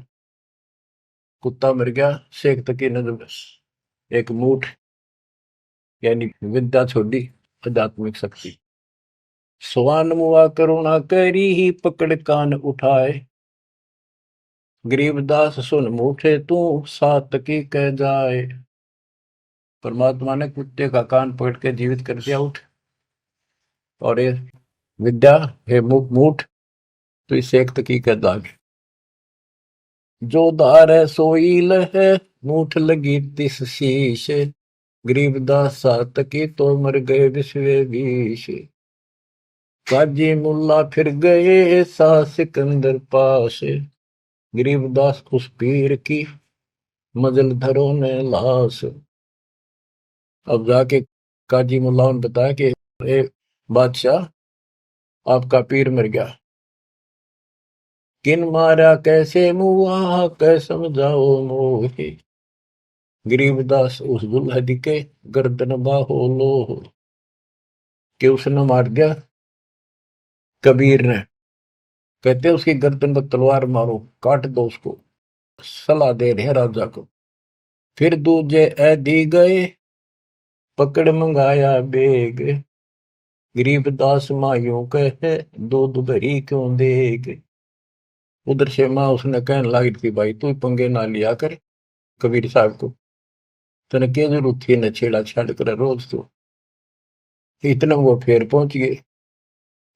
Speaker 1: कुत्ता मर गया, शेख तकी ने जब एक मूठ यानी विद्या छोड़ी, आध्यात्मिक शक्ति, स्वान मुआ करुणा करी ही पकड़ कान उठाए। गरीबदास सुन मूठे तू सात की कह जाए। परमात्मा ने कुत्ते का कान पकड़ के जीवित कर दिया, उठ। और ये विद्या है मूठ, तो इसे एक तकी कह दाग। जो धार है सोई लह, मूठ लगी तिस शीश। गरीबदास सात की तो मर गए विश्वे बीश। काजी मुल्ला फिर गए सा सिकंदर पास। गरीबदास उस पीर की मजल धरो ने लाश। अब जाके काजी मुल्ला ने बताया कि ए बादशाह, आपका पीर मर गया। किन मारा कैसे मुआ कै समझाओ मोहे। गरीबदास उस दुल्हन के गर्दन बाहो लो। कि उसने मार दिया कबीर ने। कहते उसकी गर्दन पर तलवार मारो, काट दो उसको। सलाह दे रहे राजा को। फिर दूजे ऐदी गए, पकड़ मंगाया बेग। गरीबदास मायूं कहे, दूध भरी क्यों देग। उधर से माँ उसने कहने लगी थी, भाई तू पंगे ना लिया कर कबीर साहब को, तने क्या जरूरत थी न छेड़ा छाड़ कर रोज तो। इतना वो फिर पहुंच गए।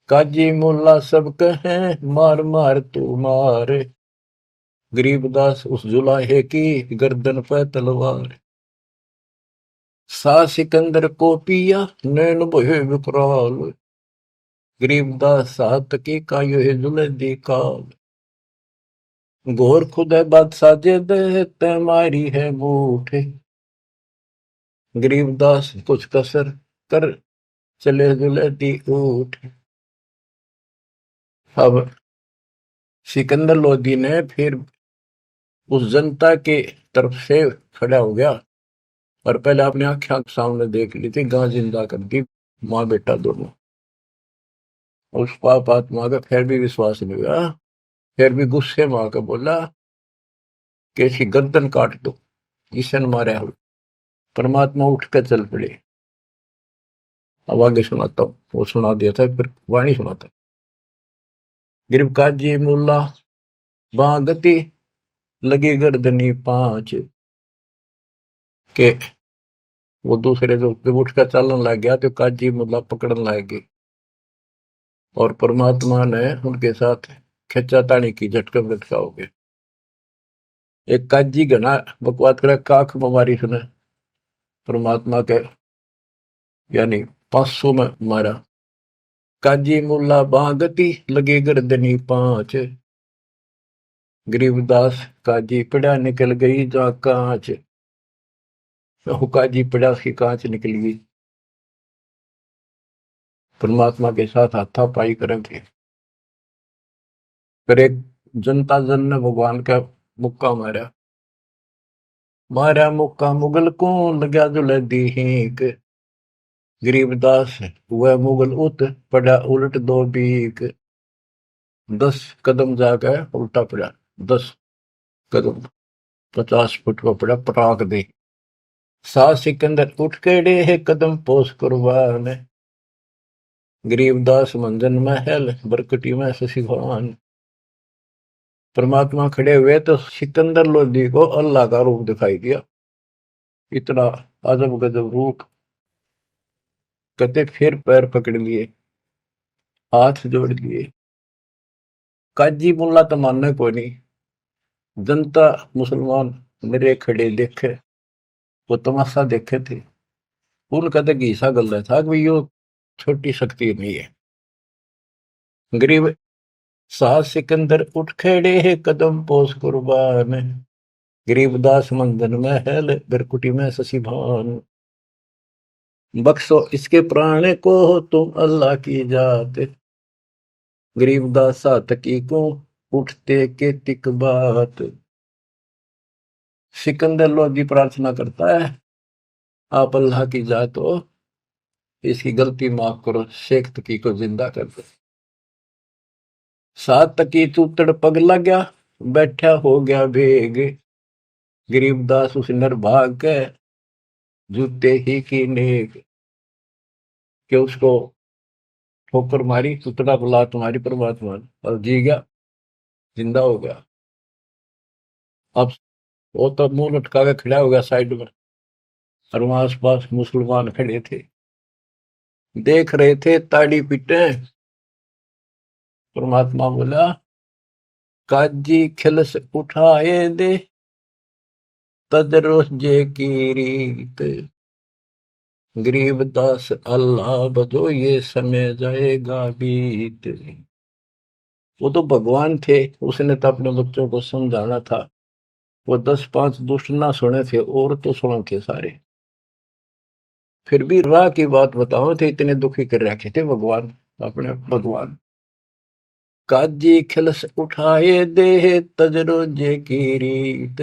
Speaker 1: काजी मुल्ला सब कहे, मार मार तू मार। गरीबदास उस जुलाहे की गर्दन पे तलवार। सा सिकंदर को पिया नैन बोहे विकराल। गरीबदास सात की कायो है जुलदी काल। घोर खुद है बादशाह जे दे, तै मारी है बूठ। गरीबदास कुछ कसर कर चले जुलदी ऊठ। अब सिकंदर लोधी ने फिर उस जनता के तरफ से खड़ा हो गया और पहले अपनी आंखें सामने देख ली थी, गां जिंदा कर दी, माँ बेटा दोनों। उस पाप आत्मा का फिर भी विश्वास नहीं हुआ। फिर भी गुस्से में आकर बोला कि इसकी गर्दन काट दो, इसे न मारे हो। परमात्मा उठ कर चल पड़े। अब आगे सुनाता हूँ, वो सुना दिया था फिर वाणी सुनाता। गिरब काजी मुल्ला बागती लगी गर्दनी पांच। के वो दूसरे जो जब उठ कर चलन लग गया तो काजी मुल्ला पकड़न लग गए और परमात्मा ने उनके साथ खिंचा तानी की, झटकन झटका हो गए। एक काजी घना बकवाद करे, काख बीमारी सुने परमात्मा के यानी 500 में मारा। काजी मुल्ला बागती लगे गर्दनी पांच। गरीबदास काजी पड़ा निकल गई जा कांच। काजी पड़ा उसकी कांच निकल गई। परमात्मा के साथ हाथापाई करेंगे। फिर एक जनता जन ने भगवान का मुक्का मारा। मारा मुक्का मुगल को लगा जुल दी हीक। गरीबदास वह मुगल उत पड़ा उलट दो बीक। 10 कदम जाकर उल्टा पड़ा, 10 कदम 50 फुट को पड़ा पटाक दे। सा सिकंदर उठ केड़े है कदम पोस कुर्बान। गरीबदास मंजन महल बरकटी में शशि भगवान। परमात्मा खड़े हुए तो सिकंदर लोधी को अल्लाह का रूप दिखाई दिया। इतना अजब गजब रूप। कहते फिर पैर पकड़ लिए, हाथ जोड़ लिए। काजी मुल्ला तो मानने को नहीं। जनता मुसलमान मेरे खड़े देखे, वो तमाशा देखे थे। उनका तो घीसा गल था कि यो छोटी शक्ति नहीं है। गरीब साहस सिकंदर उठ खड़े है कदम पोस कुर्बान। गरीबदास मंदन में है बिरकुटी में शशि भान। बख्शो इसके प्राण को तुम अल्लाह की जात। गरीबदास सातकी को उठते के तिक बात। सिकंदर लोधी प्रार्थना करता है, आप अल्लाह की जात हो, इसकी गलती माफ करो, शेख तकी को जिंदा कर दो। सात तकी चूतड़ पग लग गया, बैठा हो गया भेग। गरीबदास उस नरभाग के जूते ही की नेक। कि उसको ठोकर मारी, तुतड़ा बुला तुम्हारी परमात्मा और जी गया, जिंदा हो गया। अब वो तो मुंह लटका के खड़ा हो गया साइड में, और वहां आस पास मुसलमान खड़े थे, देख रहे थे ताड़ी पीटे। परमात्मा बोला, काजी खिलस उठाए दे, तदरोस जे की रीत, गरीबदास अल्लाह बजो ये समय जाएगा बीत। वो तो भगवान थे, उसने तो अपने बच्चों को समझाना था। वो 10-5 दुष्ट ना सुने थे और तो सुने थे सारे। फिर भी राह की बात बताओ थे, इतने दुखी कर रखे थे भगवान, अपने भगवान। काजी खिलस उठाए दे, तजरो जे की रीत,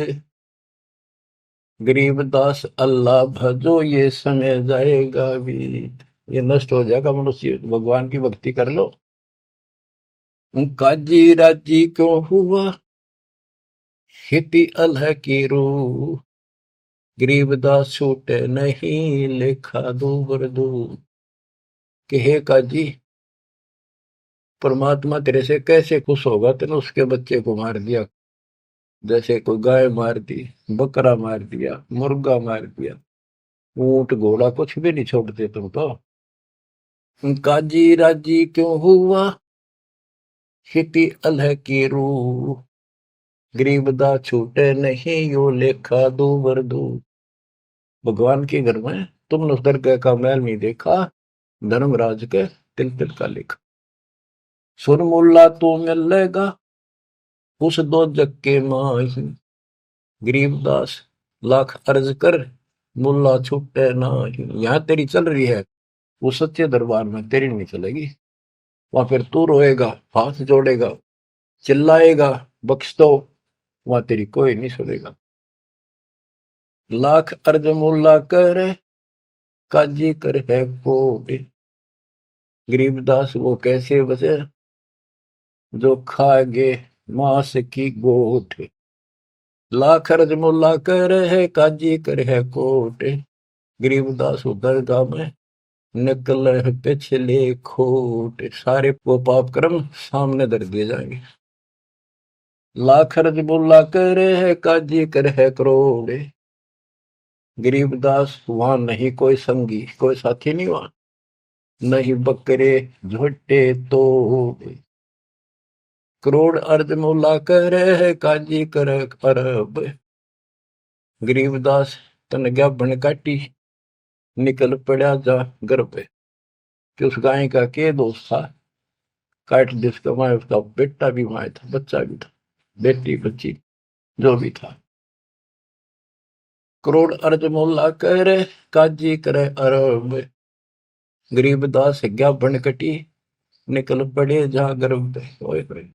Speaker 1: गरीबदास अल्लाह भजो ये समय जाएगा बीत। ये नष्ट हो जाएगा मनुष्य, भगवान की भक्ति कर लो। काजी राजी क्यों हुआ, खेती अलह की रूह, गरीबदास छूटे नहीं लेखा दूबर दूर। कि हे काजी, परमात्मा तेरे से कैसे खुश होगा, तेने उसके बच्चे को मार दिया, जैसे कोई गाय मार दी, बकरा मार दिया, मुर्गा मार दिया, ऊंट घोड़ा कुछ भी नहीं छोड़ते तुम तो। काजी राजी क्यों हुआ, खेती अलह की रूह, गरीबदास छूटे नहीं यो लेखा दूबर दूर। भगवान के घर में तुमने उस दरगाह का महल नहीं देखा, धर्मराज के तिल तिल का लेखा। सुन मुल्ला तू मिलेगा उस दो जग के माही, गरीबदास लाख अर्ज कर मुल्ला छूटे नाही। यहाँ तेरी चल रही है, वो सच्चे दरबार में तेरी नहीं चलेगी। वहां फिर तू रोएगा, हाथ जोड़ेगा, चिल्लाएगा, बख्श दो, वहां तेरी कोई नहीं सुनेगा। लाख अर्ज मुल्ला करे, काजी कर है को, गरीबदास वो कैसे बचे जो खागे मांस की गोट। लाख अर्ज मुल्ला कर है, काजी कर है कोट, गरीबदास दरगाह में निकल है पिछले खोट। सारे वो पाप कर्म सामने धर दिए जाएंगे। लाख अर्ज मुल्ला कर है, काजी कर है करोड़, गरीबदास वहां नहीं कोई संगी, कोई साथी नहीं वहां, नहीं बकरे झोटे तो। करोड़ अर्ज मुल्ला कर है, काजी कर अरब, गरीबदास तन गया बन काटी, निकल पड़ा जा घर पे। कि उस गाय का के दोस्त था, काट जिसका माए, उसका बेटा भी माए था, बच्चा भी था, बेटी बच्ची जो भी था। करोड़ अर्ज मुल्ला करे, काजी करे अरब, गरीबदास गया बन कटी, निकल पड़े जा गर्भ पे।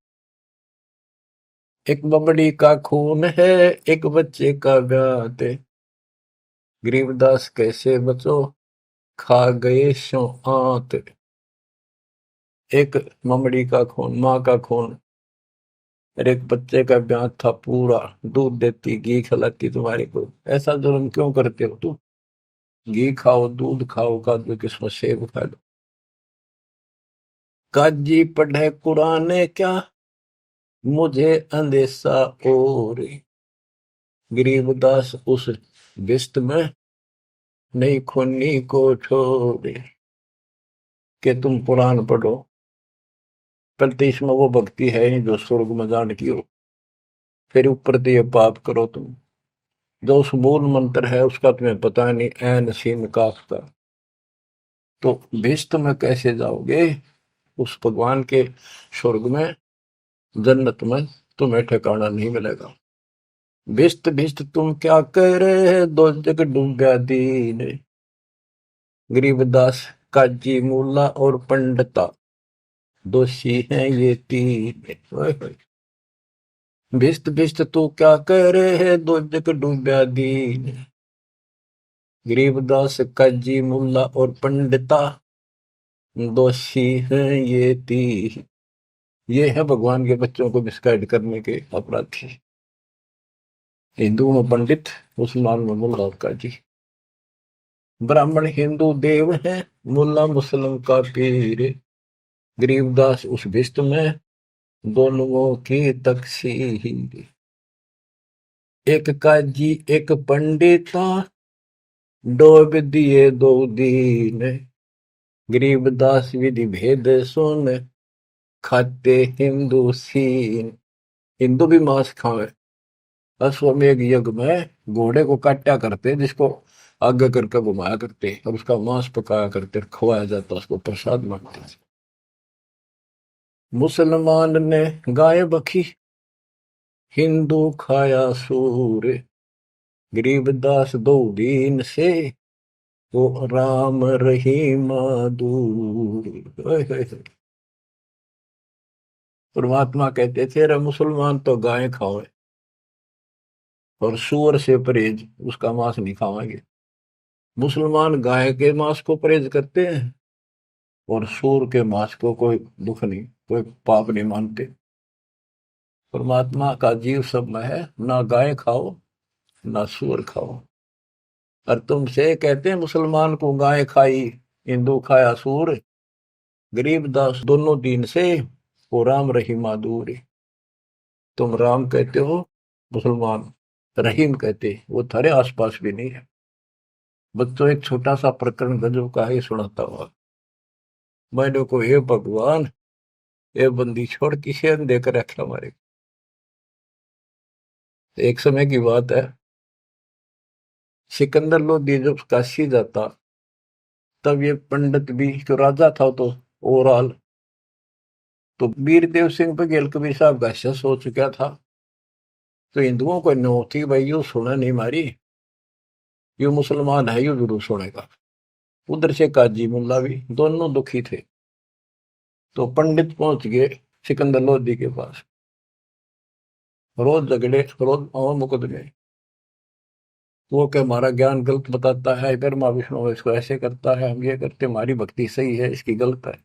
Speaker 1: एक बमड़ी का खून है, एक बच्चे का ब्याह, गरीबदास कैसे बचो खा गए शो आंत। एक ममड़ी का खून, माँ का खून, और एक बच्चे का ब्याह था पूरा, दूध देती, घी खिलाती तुम्हारे को, ऐसा जुल्म क्यों करते हो तुम? घी खाओ, दूध खाओ, काजू किस्मत सेब खा लो। काजी पढ़े कुरान क्या, मुझे अंदेशा और, गरीबदास उस बिस्त में नहीं खूनी को छोड़े। कि तुम कुरान पढ़ो, पर इसमें वो भक्ति है नहीं जो स्वर्ग में जाने की हो। फिर ऊपर से ये पाप करो तुम, जो उस मूल मंत्र है उसका तुम्हें पता नहीं, ऐन सीन काफ का, तो भिस्त में कैसे जाओगे? उस भगवान के स्वर्ग में, जन्नत में तुम्हें ठिकाना नहीं मिलेगा। भिस्त भिस्त तुम क्या कह रहे हैं, दो जग डूब्या दीन, गरीबदास काजी मुल्ला और पंडिता दोषी हैं ये तीन। भिस्त भिस्त तू क्या कह रहे हैं, दो जग डूब्या दीन, गरीबदास काजी मुल्ला और पंडिता दोषी हैं ये तीन। ये है भगवान के बच्चों को मिसगाइड करने के अपराधी। हिंदू में पंडित, मुसलमान में मुल्ला और काजी। ब्राह्मण हिंदू देव है, मुल्ला मुस्लिम का पीर, गरीबदास उस भिस्त में दोनों की तकसीर, एक काजी एक पंडिता डोब दिए दो दीन, गरीबदास विधि भेद सुन खाते हिंदू सीन। हिंदू भी मांस खावे। अश्वमेध यज्ञ में घोड़े को काटा करते, जिसको आगे करके घुमाया करते और उसका मांस पकाया करते, खवाया जाता, उसको प्रसाद मांगते। मुसलमान ने गाय बखी हिंदू खाया सूर, गरीबदास दो दीन से वो राम रहीम दूर। परमात्मा कहते थे रे मुसलमान तो गाय खाओ और सूअर से परहेज, उसका मांस नहीं खावाएंगे। मुसलमान गाय के मांस को परहेज करते हैं और सूअर के मांस को कोई दुख नहीं, कोई पाप नहीं मानते। परमात्मा का जीव सब में है, ना गाय खाओ ना सूअर खाओ। और तुमसे कहते हैं मुसलमान को गाय खाई हिंदू खाया सूर, गरीब दास दोनों दीन से वो राम रहीम दूर। तुम राम कहते हो, मुसलमान रहीम कहते, वो थारे आसपास भी नहीं है। बच्चों एक छोटा सा प्रकरण गजब का ही सुनाता हुआ। मैंने को हे भगवान, ये बंदी छोड़ किसे देकर रखे हमारे। एक समय की बात है, सिकंदर लोधी जब काशी जाता तब ये पंडित भी जो राजा था तो ओवरऑल, तो वीरदेव सिंह बघेल कबीर साहब का शस हो चुका था। तो हिंदुओं को नो थी भाई यू सुना नहीं मारी, यू मुसलमान है, यू जरूर सुनेगा। उधर से काजी मुल्ला भी दोनों दुखी थे। तो पंडित पहुंच गए सिकंदर लोधी के पास, रोज झगड़े, रोज मुकदमे। वो क्या हमारा ज्ञान गलत बताता है, इधर माँ विष्णु इसको ऐसे करता है, हम ये करते, हमारी भक्ति सही है, इसकी गलत है।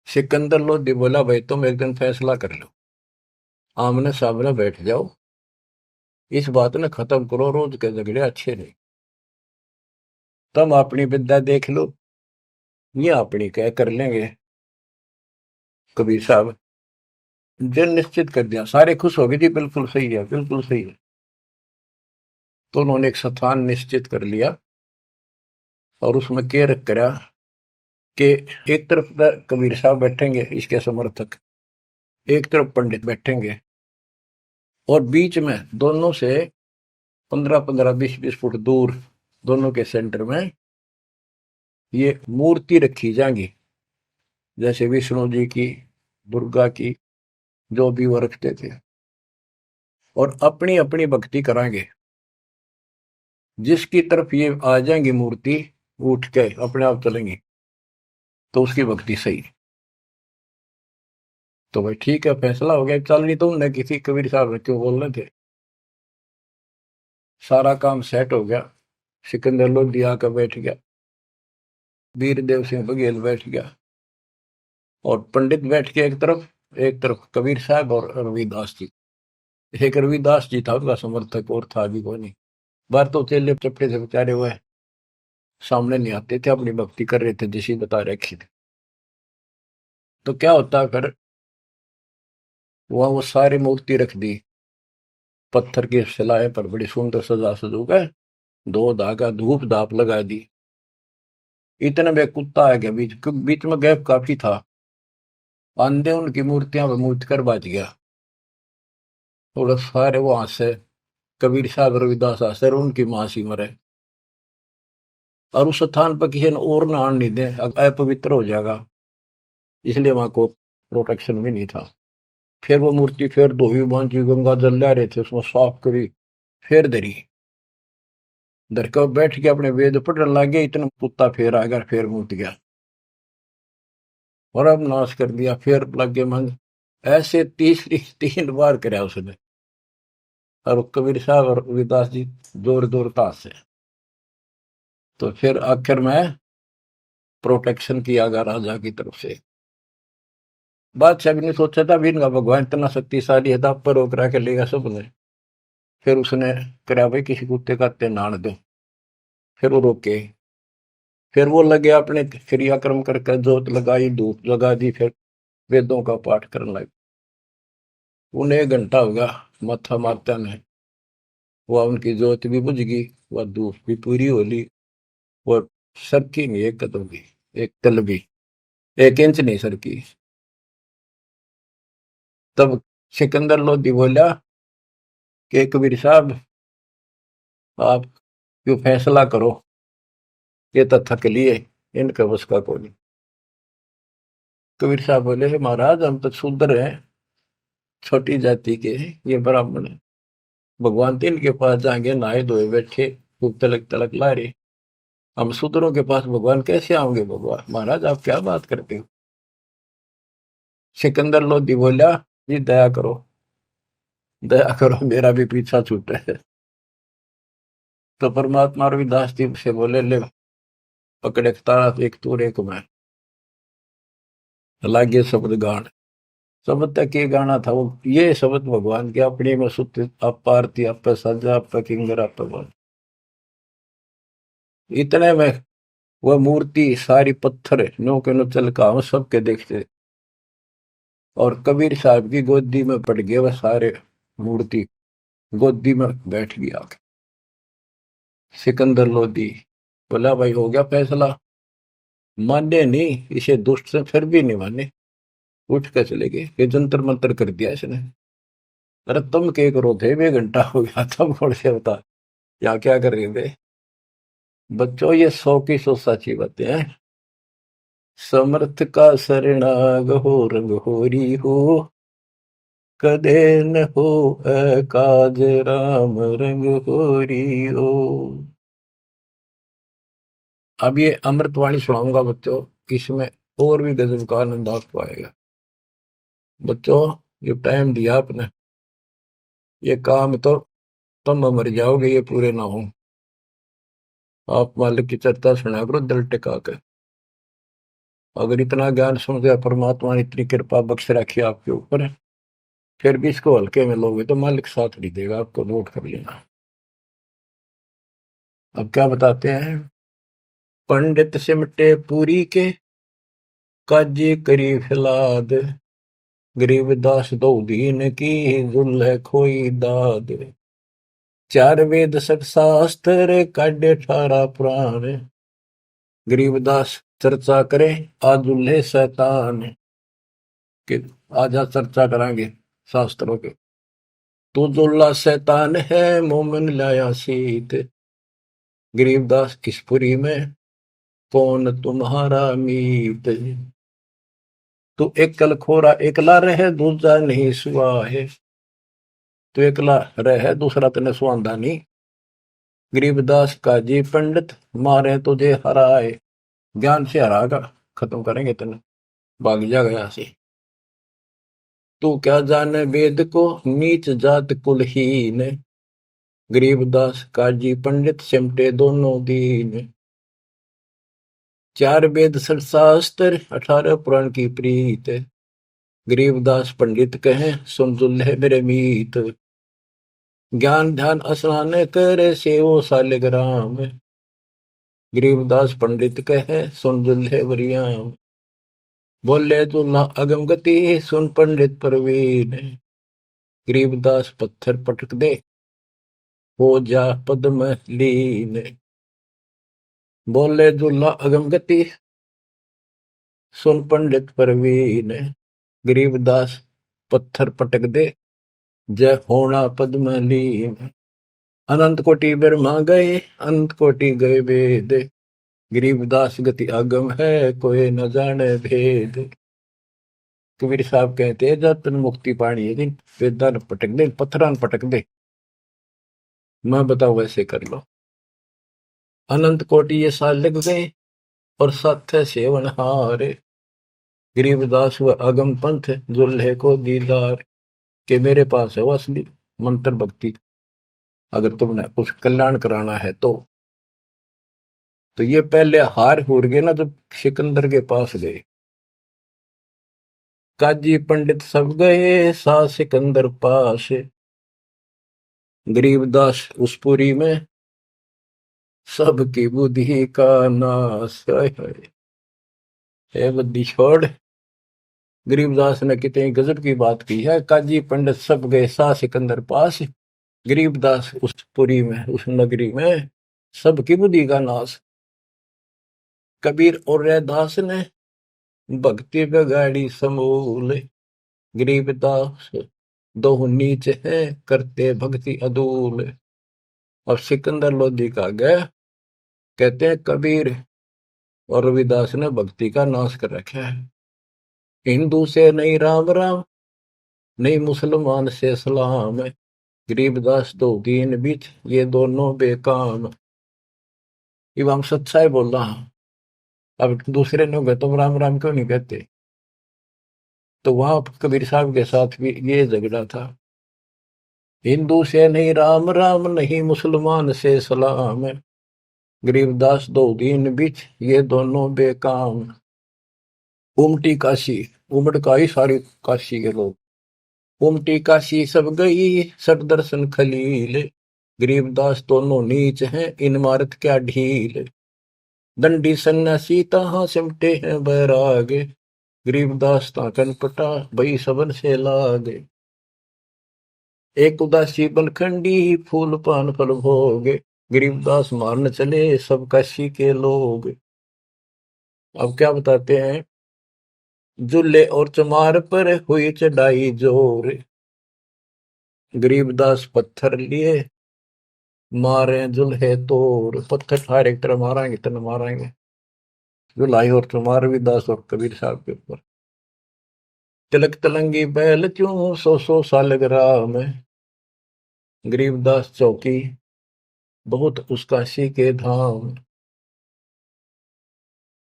Speaker 1: सिकंदर लोधी बोला भाई तुम एक दिन फैसला कर लो, आमने सामने बैठ जाओ, इस बात ने खत्म करो, रोज के झगड़े अच्छे नहीं। तुम अपनी विद्या देख लो, ये अपनी क्या कर लेंगे। कबीर साहब जो निश्चित कर दिया, सारे खुश हो गए जी, बिल्कुल सही है, बिल्कुल सही है। तो उन्होंने एक स्थान निश्चित कर लिया और उसमें क्या रख करा कि एक तरफ कबीर साहब बैठेंगे इसके समर्थक, एक तरफ पंडित बैठेंगे और बीच में दोनों से 15-15, 20-20 फुट दूर दोनों के सेंटर में ये मूर्ति रखी जाएंगी, जैसे विष्णु जी की, दुर्गा की, जो भी वो रखते थे, और अपनी अपनी भक्ति कराएंगे। जिसकी तरफ ये आ जाएंगी मूर्ति उठ के अपने आप चलेंगी तो उसकी भक्ति सही। तो भाई ठीक है, फैसला हो गया। चल नहीं तो उनने किसी कबीर साहब ने क्यों बोल रहे थे, सारा काम सेट हो गया। सिकंदर लोधी आकर बैठ गया, वीरदेव सिंह बघेल बैठ गया और पंडित बैठ के एक तरफ कबीर साहब और रविदास जी। एक रविदास जी था उनका समर्थक, और था भी कोई नहीं। बाहर तो चेले चपटे से बेचारे हुए सामने नहीं आते थे, अपनी भक्ति कर रहे थे जिसी बता रखी थी। तो क्या होता फिर, वहां वो सारी मूर्ति रख दी पत्थर के सिलाए पर, बड़ी सुंदर सजा सजू गए, दो धागा धूप धाप लगा दी। इतने में कुत्ता आ गया, बीच बीच में गैप काफी था, आंधे उनकी मूर्तियां पर मूर्त कर बाज गया। थोड़ा सारे वहां से कबीर साहब रविदास आसे उनकी मां सी मरे, और उस स्थान पर किसी ने और ना आने नहीं दे, अपवित्र हो जाएगा, इसलिए वहां को प्रोटेक्शन भी नहीं था। फिर वो मूर्ति फिर धोई बांधी, गंगा जल ला रहे थे, उसमें साफ करी, फिर धरी, धर कर बैठ के अपने वेद पढ़ने लगे। इतना कुत्ता फिर आ गया, फिर मूर्त गया और अब नाश कर दिया, फिर लगे मंग। ऐसे तीसरी 3 बार कराया उसने। और कबीर साहब और रविदास जी जोर जोर ताश से, तो फिर आखिर में प्रोटेक्शन किया गया राजा की तरफ से। बादशाह भी नहीं सोचा था भी इनका भगवान इतना शक्तिशाली है, दाप पर रोक के लेगा सबने। फिर उसने करा भाई किसी कुत्ते का ते नाड़ दो, फिर वो रोके, फिर वो लगे अपने क्रियाक्रम करके जोत लगाई, धूप लगा दी, फिर वेदों का पाठ करने लगे। उन्हें 1 घंटा होगा माथा मारता ने, वह उनकी जोत भी बुझ गई, वह धूप भी पूरी हो ली, और सरकी नहीं एक कदम भी, एक तल भी, 1 इंच नहीं सरकी। तब सिकंदर लोधी बोला कि कबीर साहब, आप क्यों फैसला करो, ये तो थक लिए, इनका बस का कोई नहीं। कबीर साहब बोले, महाराज हम तो शूद्र हैं, छोटी जाति के हैं, ये ब्राह्मण है, भगवान तो इनके पास जाएंगे, नहाए धोए बैठे, खूब तलक तलक ला रहे, हम शूद्रों के पास भगवान कैसे आओगे? भगवान महाराज आप क्या बात करते हो? सिकंदर लोधी बोला, जी दया करो, दया करो, मेरा भी पीछा छूटा है। तो परमात्मा रविदास जी से बोले, ले पकड़े तारा, एक तूर एक मैं, लागे शब्द गान। शब्द तक ये गाना था वो, ये शब्द भगवान के अपनी में सुत, आप पारती, आप सजा, आप किंगर, आप बल। इतने में वह मूर्ति सारी पत्थर नो के नो चल का, हम सबके देखते, और कबीर साहब की गोदी में पड़ गए वह सारे, मूर्ति गोदी में बैठ गया। सिकंदर लोधी बोला, भाई हो गया फैसला? माने नहीं, इसे दुष्ट से फिर भी नहीं माने, उठ कर चले गए, ये जंतर मंतर कर दिया इसने। अरे तुम क्या करो थे, 1 घंटा हो गया, तुम कौन से बता, या क्या कर रहे थे? बच्चों ये 100 की 100 सच्ची बातें हैं। समर्थ का शरणाग हो, रंग होरी हो, कदे न हो काज राम, रंग होरी हो। अब ये अमृतवाणी सुनाऊंगा बच्चों, इसमें और भी गजब का आनंद आप पाएगा। बच्चों ये टाइम दिया आपने, ये काम तो तुम मर जाओगे ये पूरे ना हो। आप मालिक की चर्चा सुना करो दिल टिका कर। अगर इतना ज्ञान समझ गया, परमात्मा ने इतनी कृपा बख्श रखी आपके ऊपर, फिर भी इसको हल्के में लोगे तो मालिक साथ नहीं देगा, आपको नोट कर लेना। अब क्या बताते हैं? पंडित सिमटे पूरी के, काजी करी फिलाद, गरीबदास दो दीन की, जुल्ह खोई दाद। 4 वेद 6 शास्त्र, काढ़े 18 पुराण, गरीबदास चर्चा करे आजुल्हे शैतान। कि आज चर्चा करांगे शास्त्रों के। तू जुल्ला शैतान है, मोमिन लाया सीत, गरीबदास किसपुरी में, कौन तुम्हारा मीत। तू एकल खोरा एकला रहे, दूजा नहीं सुआ है, तू एकला रहे, दूसरा तेने सुआंदा नहीं। गरीबदास काजी पंडित, मारे तुझे हराए, ज्ञान से हरागा, खत्म करेंगे तेने, भाग जा गया से। तू क्या जाने वेद को, नीच जात कुलहीन, गरीबदास काजी पंडित सिमटे दोनों दीन। 4 वेद 6 शास्त्र, 18 पुराण की प्रीत, गरीबदास पंडित कहे सुन दुल्हे मेरे मीत। ज्ञान ध्यान स्नान करे, सेवो सालिग्राम, गरीबदास पंडित कहे सुन दुल्हे वरियाम। बोले दुल्हा अगम गति, सुन पंडित प्रवीण, गरीबदास पत्थर पटक दे, हो जा पद्म लीन। बोले दुल्हा अगम गति, सुन पंडित प्रवीण, गरीबदास पत्थर पटक दे, जय होना पद्म लीन। अनंत कोटि ब्रह्मा गए, अनंत कोटि गए वेद, गरीबदास गति अगम है, कोई न जाने भेद। कबीर साहब कहते हैं, जब तुम मुक्ति पानी है दिन, वेदान पटक दे, पत्थरान पटक दे, मैं बताओ वैसे कर लो। अनंत कोटि ये साल लग गए, और सत्य सेवन हारे, गरीबदास व अगम पंथ, दुल्हे को दीदार। के मेरे पास है वो असली मंत्र भक्ति, अगर तुमने कुछ कल्याण कराना है तो ये पहले हार हो गए ना, जब सिकंदर के पास गए, काजी पंडित सब गए, सा सिकंदर पास, गरीबदास उस पुरी में, सबकी बुद्धि का नाश है बुद्धि छोड़। गरीबदास ने कितनी गजब की बात की है। काजी पंडित सब गए सा सिकंदर पास, गरीबदास उस पुरी में उस नगरी में सबकी बुद्धि का नाश। कबीर और रैदास ने भक्ति बिगाड़ी समूल, गरीबदास दो नीच है करते भक्ति अदूल। और सिकंदर लोधी का गए कहते हैं कबीर और रविदास ने भक्ति का नाश कर रखा है। हिंदू से नहीं राम राम, नहीं मुसलमान से सलाम, गरीबदास तो दीन बीच ये दोनों बेकाम। ये हम सच्चाई बोल रहा हूं। अब दूसरे लोग तुम राम राम क्यों नहीं कहते? तो वहां कबीर साहब के साथ भी ये झगड़ा था। हिंदू से नहीं राम राम, नहीं मुसलमान से सलाम, गरीबदास दो दीन बीच ये दोनों बेकाम। उमटी काशी, उमड़ का ही सारी काशी के लोग। उमटी काशी सब गई सट दर्शन खलील, गरीबदास दोनों नीच हैं इन मारत क्या ढील। दंडी सन्यासी तहां सिमटे हैं बैराग, गरीबदास ताकन पटा भई सबन से लागे। एक उदासी बनखंडी फूल पान फल भोग, गरीबदास मारन चले सब काशी के लोग। अब क्या बताते हैं? जुल्ले और चमार पर हुई चढ़ाई जोर, गरीबदास पत्थर लिए मारे जुल्हे तोड़। पत्थर सारे एक तरह मारेंगे इतना मारेंगे। जुलाई और चमार भी दास और कबीर साहब के ऊपर। तिलक तलंगी बैल क्यों सौ सालगिरह में, गरीबदास चौकी बहुत उस काशी के धाम।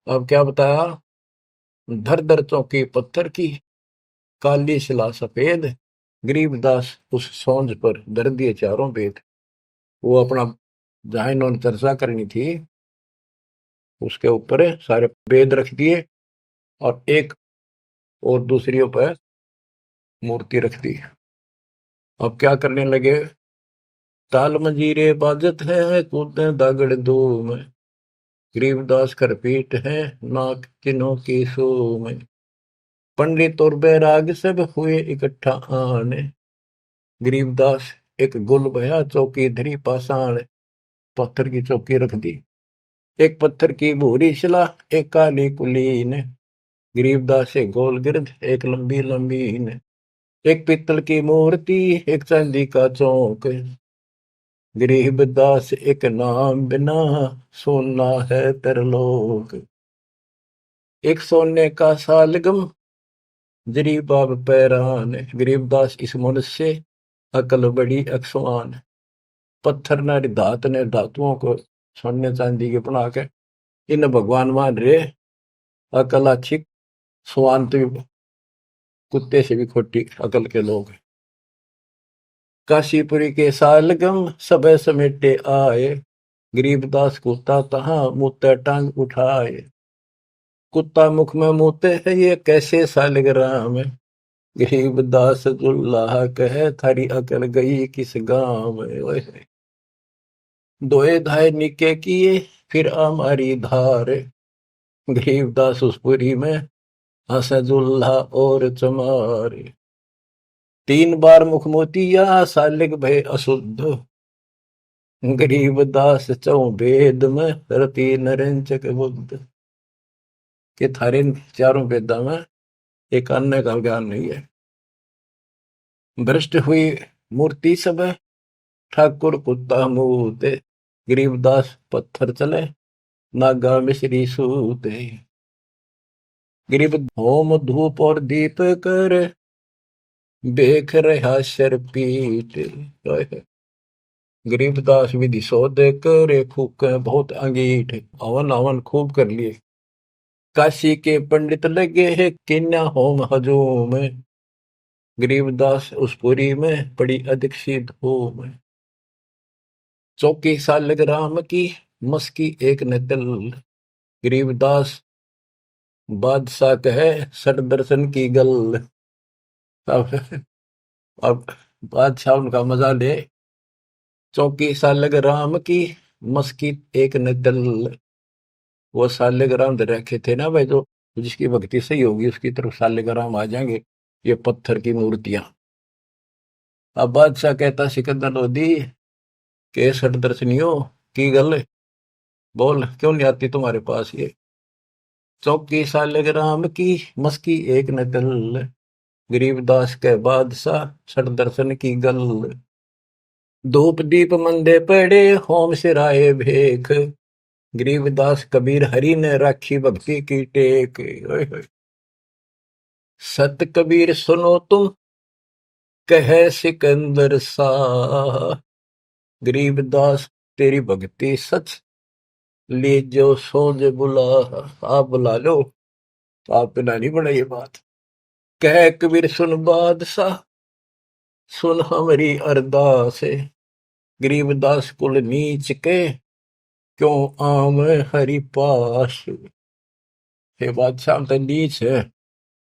Speaker 1: अब क्या बताया? धर धर चौकी पत्थर की, काली शिला सफेद, गरीबदास उस सोंज पर धर दिए चारों वेद। वो अपना जहां इन्होंने चर्चा करनी थी उसके ऊपर सारे वेद रख दिए और एक और दूसरी पर मूर्ति रख दी। अब क्या करने लगे? ताल मंजीरे बाजत है कूदे दागड़ धूम, गरीबदास कर पीट है नाक किन्हों की सूम। पंडित और बैराग सब हुए इकट्ठा आने, गरीबदास एक गुल भया चौकी धरी पाषाण। पत्थर की चौकी रख दी। एक पत्थर की भूरी शिला एक काली कुलीन, गरीबदास से गोल गिरद एक लंबी लंबीन। एक पित्तल की मूर्ति एक चांदी का चौक, गरीबदास एक नाम बिना सोना है तरलोक। एक सोने का सालगम जरी बाब पैरान, गरीबदास इस मनुष्य से अकल बड़ी अक्सवान। पत्थर न धात ने धातुओं को सोने चांदी के बना के इन भगवान मान रे, अकल अच्छी स्वान तो कुत्ते से भी खोटी अकल के लोग। काशीपुरी के सालगम सब समेटे आए, गरीबदास कुत्ता तहां मुत्ता टांग उठाए। कुत्ता मुख में मुते है ये कैसे सालग्राम, गरीबदास दुल्लाह कहे थारी अकल गई किस गांव। दोए धाय निके किए फिर हमारी धार, गरीबदास उस पुरी में हसदुल्ला और चमार। 3 बार मुख मोतिया सालिग भय अशुद्ध, गरीबदास चौ वेद में रति नरेंचक बुद्ध। के थारे चारों वेदा में एक अन्य का ज्ञान नहीं है। भ्रष्ट हुई मूर्ति सब ठाकुर कुत्ता मूते, गरीबदास पत्थर चले नागा मिश्री सूते। गरीब होम धूप और दीप कर बेख रहा शरपीट, गरीबदास विधि सोध करे फूक बहुत अंगीठ। हवन हवन खूब कर लिए। काशी के पंडित लगे है किन्या होम हजूम, गरीबदास उस पुरी में पड़ी अधिक सी धूम। चौकी सालग्राम की मस्की एक न तिल, गरीबदास बादशाह कहे सट दर्शन की गल। अब बादशाह उनका मजा ले। चौकी सालग्राम की मस्की एक ने दल, वो सालेग्राम दे रखे थे ना भाई, जो जिसकी भक्ति सही होगी उसकी तरफ सालेग्राम आ जाएंगे, ये पत्थर की मूर्तियां। अब बादशाह कहता सिकंदर लोधी के सठ दर्शनियो की गल, बोल क्यों नहीं आती तुम्हारे पास ये चौकी सालेग्राम की, मस्की एक न दल, गरीबदास के बादशाह सठ दर्शन की गल। धूप दीप मंदे पड़े होम सिराए भेख, गरीबदास कबीर हरि ने राखी भक्ति की टेक। ओए होए। सत कबीर सुनो तुम कहे सिकंदर शाह, गरीबदास तेरी भक्ति सच लीजो सोज बुला। आप बुला लो, आप बिना नहीं पड़ा ये बात। कह कबीर सुन बादशाह, सुन हमारी अरदास, गरीबदास कुल नीच के क्यों आम हरि पास। हे बादशाह तो नीच है,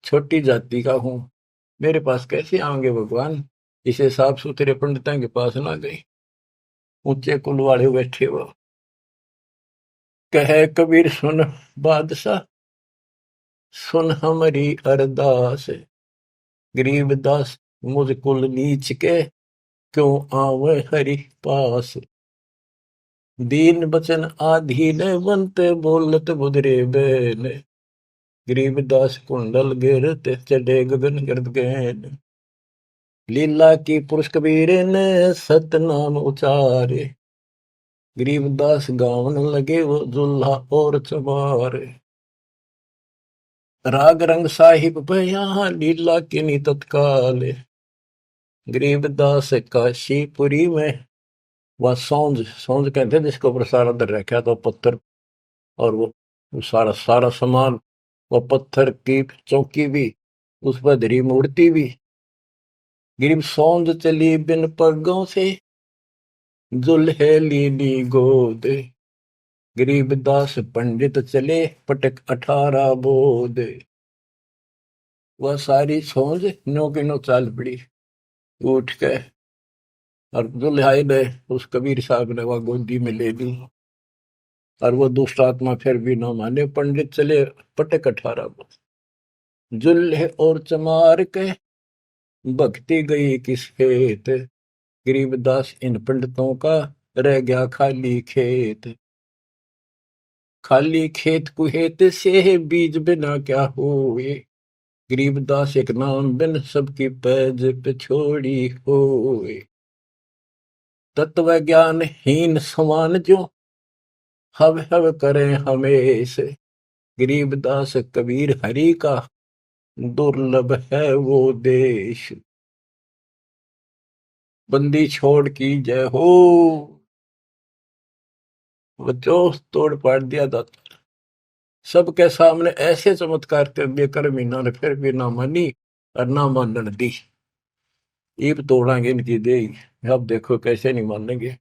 Speaker 1: छोटी जाति का हूं, मेरे पास कैसे आएंगे भगवान, इसे साफ सुथरे पंडितों के पास ना गए, ऊंचे कुल वाले बैठे वो। कहे कबीर सुन बादशाह, सुन हमारी अरदास, गरीबदास मुझ कुल नीच के क्यों आवे हरि पास। दीन बचन आधीन बनते बोलत बुधरे बैन, गरीबदास कुंडल गिरत चढ़े गगन गर्द गैन। लीला की पुरुष कबीर ने सतनाम उचारे, गरीबदास गावन लगे वो दुल्हा और चमारे। राग रंग साहिब भया लीला की नी तत्काल, गरीबदास काशीपुरी में वह सौंज, सौंज कहते हैं जिसके ऊपर सारा दर रखा तो पत्थर, और वो सारा सारा सामान, वो पत्थर की चौकी भी, उस पर धरी मूर्ति भी। गिरीब सौंद चली बिन पगों से, दुल्हे लीली गोद, गरीबदास पंडित चले पटक 18 बोध। वह सारी सौंज नो की नो चाल पड़ी, उठ के और दुल्हाई ने उस कबीर साहब ने वह गोदी में ले ली, और वो दुष्ट आत्मा फिर भी न माने, पंडित चले पटक 18 बोध। जुल्हे और चमार के भक्ति गई किस खेत, गरीबदास इन पंडितों का रह गया खाली खेत। खाली खेत कुहेत से बीज बिना क्या हुए, गरीबदास एक नाम बिन सबकी पैज पे छोड़ी होए। तत्व ज्ञान हीन समान जो हव हव करें हमेश, गरीबदास कबीर हरि का दुर्लभ है वो देश। बंदी छोड़ की जय हो, बच्चों तोड़ पाड़ दिया दाता, सबके सामने ऐसे चमत्कार कर दिए कर्म इन्होंने, फिर भी ना मानी और ना मानन दी। ईब तोड़ांगे इनकी दे, अब देखो कैसे नहीं मानेंगे,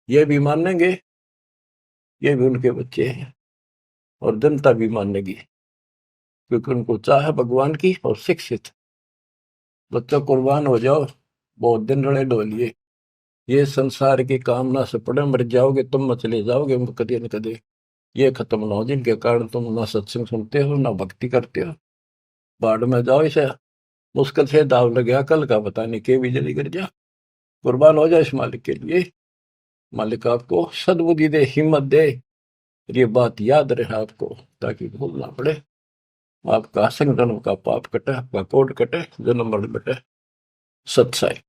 Speaker 1: ये भी मानेंगे, ये भी उनके बच्चे हैं, और जनता भी मानेगी, क्योंकि उनको चाह भगवान की और शिक्षित। बच्चों कुर्बान हो जाओ, बहुत दिन रड़े डोलिए, ये संसार की कामना से पड़े मर जाओगे तुम, चले जाओगे कदे न कदे, ये खत्म ना हो जिनके कारण तुम ना सत्संग सुनते हो ना भक्ति करते हो, बाढ़ में जाओ, इसे मुश्किल से दाव लग गया कल का पता नहीं के बिजली गिर जा। कुर्बान हो जाए इस मालिक के लिए, मालिक आपको सद्बुद्धि दे, हिम्मत दे, ये बात याद रहे आपको, ताकि भूल ना पड़े, आपका संग जन्म का पाप कटे, आपका कोड कटे, जन्म मरण बटे। सत्साई।